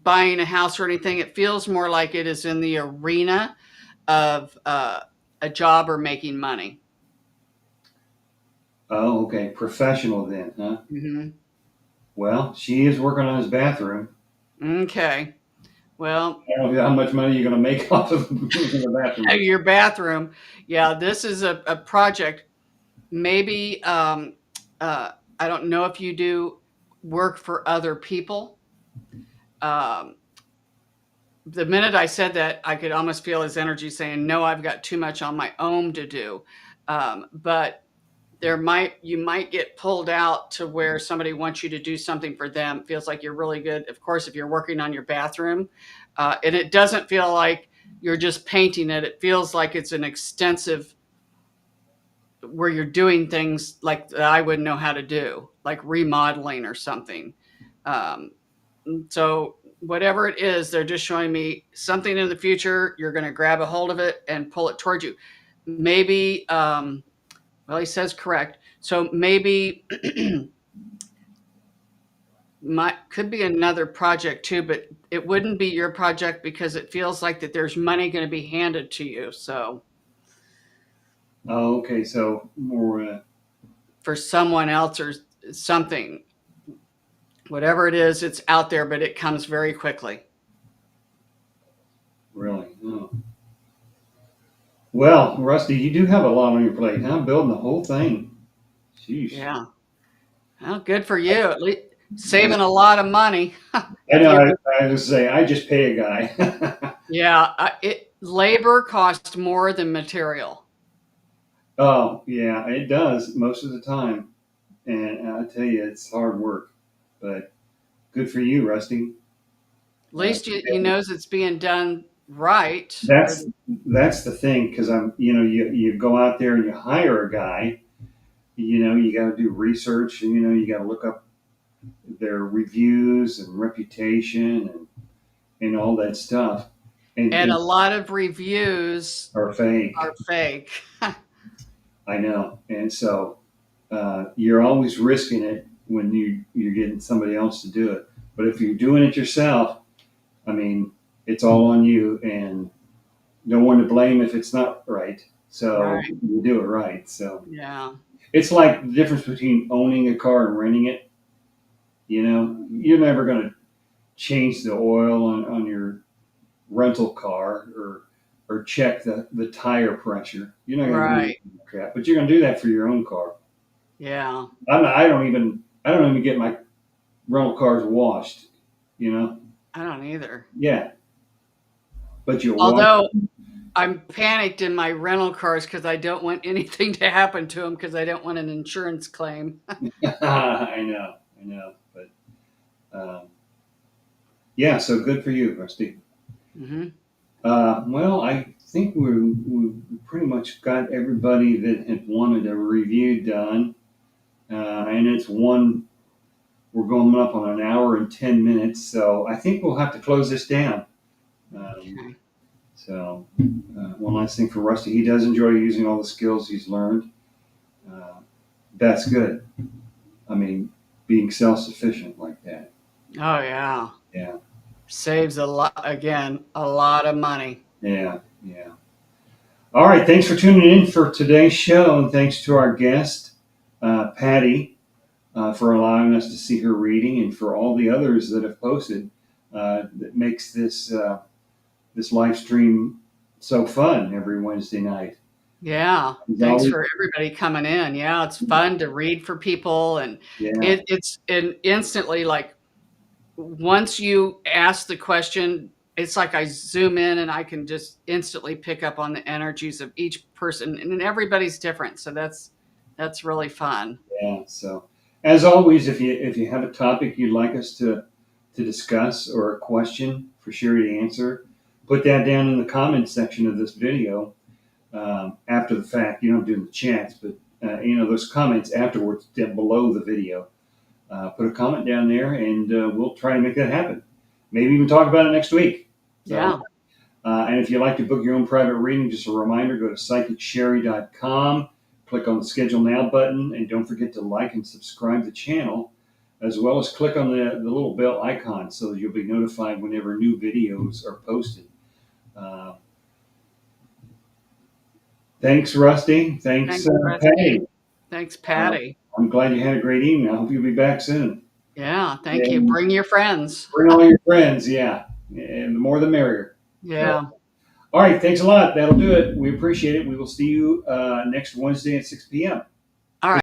buying a house or anything. It feels more like it is in the arena of a job or making money. Oh, okay. Professional then, huh? Hmm. Well, she is working on his bathroom. Okay. Well, I don't know how much money you're going to make off of the bathroom. your bathroom. Yeah, this is a project. Maybe, I don't know if you do work for other people. Um, the minute I said that, I could almost feel his energy saying, no, I've got too much on my own to do. But you might get pulled out to where somebody wants you to do something for them. It feels like you're really good. Of course, if you're working on your bathroom, and it doesn't feel like you're just painting it. It feels like it's an extensive where you're doing things like that I wouldn't know how to do, like remodeling or something. Um, so whatever it is, they're just showing me something in the future. You're going to grab a hold of it and pull it towards you. Maybe, well, he says correct. So maybe could be another project too, but it wouldn't be your project because it feels like that there's money going to be handed to you. So Oh, okay. So more. for someone else or something, whatever it is, it's out there, but it comes very quickly. Really? Oh. Well, Rusty, you do have a lot on your plate, huh? Building the whole thing. Jeez. Yeah. Well, good for you. At least saving a lot of money. I if know. you, I just say I just pay a guy. yeah, labor costs more than material. Oh, yeah, it does most of the time, and I tell you, it's hard work. But good for you, Rusty. At Uh, least he knows it's being done right. Or that's the thing because you go out there and you hire a guy. You got to do research and you got to look up their reviews and reputation and all that stuff and and a lot of reviews are fake. are fake. I know, and so you're always risking it when you're getting somebody else to do it. But if you're doing it yourself, I mean, it's all on you, and no one to blame if it's not right. So Right. you do it right. So Yeah. it's like the difference between owning a car and renting it. You're never going to change the oil on your rental car or check the tire pressure. You're not going to do Right. that crap, but you're going to do that for your own car. Yeah. I don't even get my rental cars washed. You know, I don't either. yeah, but you wash. Although I'm panicked in my rental cars because I don't want anything to happen to them because I don't want an insurance claim. I know, but yeah. So good for you, Rusty. Hmm. Well, I think we pretty much got everybody that had wanted a review done, and it's one. We're going up on an hour and 10 minutes, so I think we'll have to close this down. Um, Okay. so, one last thing for Rusty, he does enjoy using all the skills he's learned. Uh, that's good. I mean, being self-sufficient like that. Oh yeah. Yeah, Saves a lot of money. yeah. All right, thanks for tuning in for today's show, and thanks to our guest, Patty, for allowing us to see her reading, and for all the others that have posted. That makes this live stream so fun every Wednesday night. Yeah. As Thanks always, for everybody coming in. Yeah, it's fun to read for people and yeah, it's and instantly like once you ask the question, it's like I zoom in and I can just instantly pick up on the energies of each person and everybody's different. So that's really fun. yeah. So As always, if you have a topic you'd like us to discuss or a question for Sherry to answer, put that down in the comments section of this video. After the fact, you don't do the chats, but those comments afterwards down below the video. Put a comment down there, and we'll try to make that happen. Maybe even talk about it next week. So, Yeah. and if you'd like to book your own private reading, just a reminder, go to psychicshari.com, click on the Schedule Now button, and don't forget to like and subscribe to the channel, as well as click on the little bell icon so that you'll be notified whenever new videos are posted. Thanks, Rusty. Thanks, Thanks, Rusty. Patty. Thanks, Patty. I'm glad you had a great evening. I hope you'll be back soon. Yeah. Thank Yeah. you. Bring your friends. Bring all your friends, yeah. And the more the merrier. Yeah. All right, thanks a lot. That'll do it. We appreciate it. We will see you next Wednesday at 6 p.m.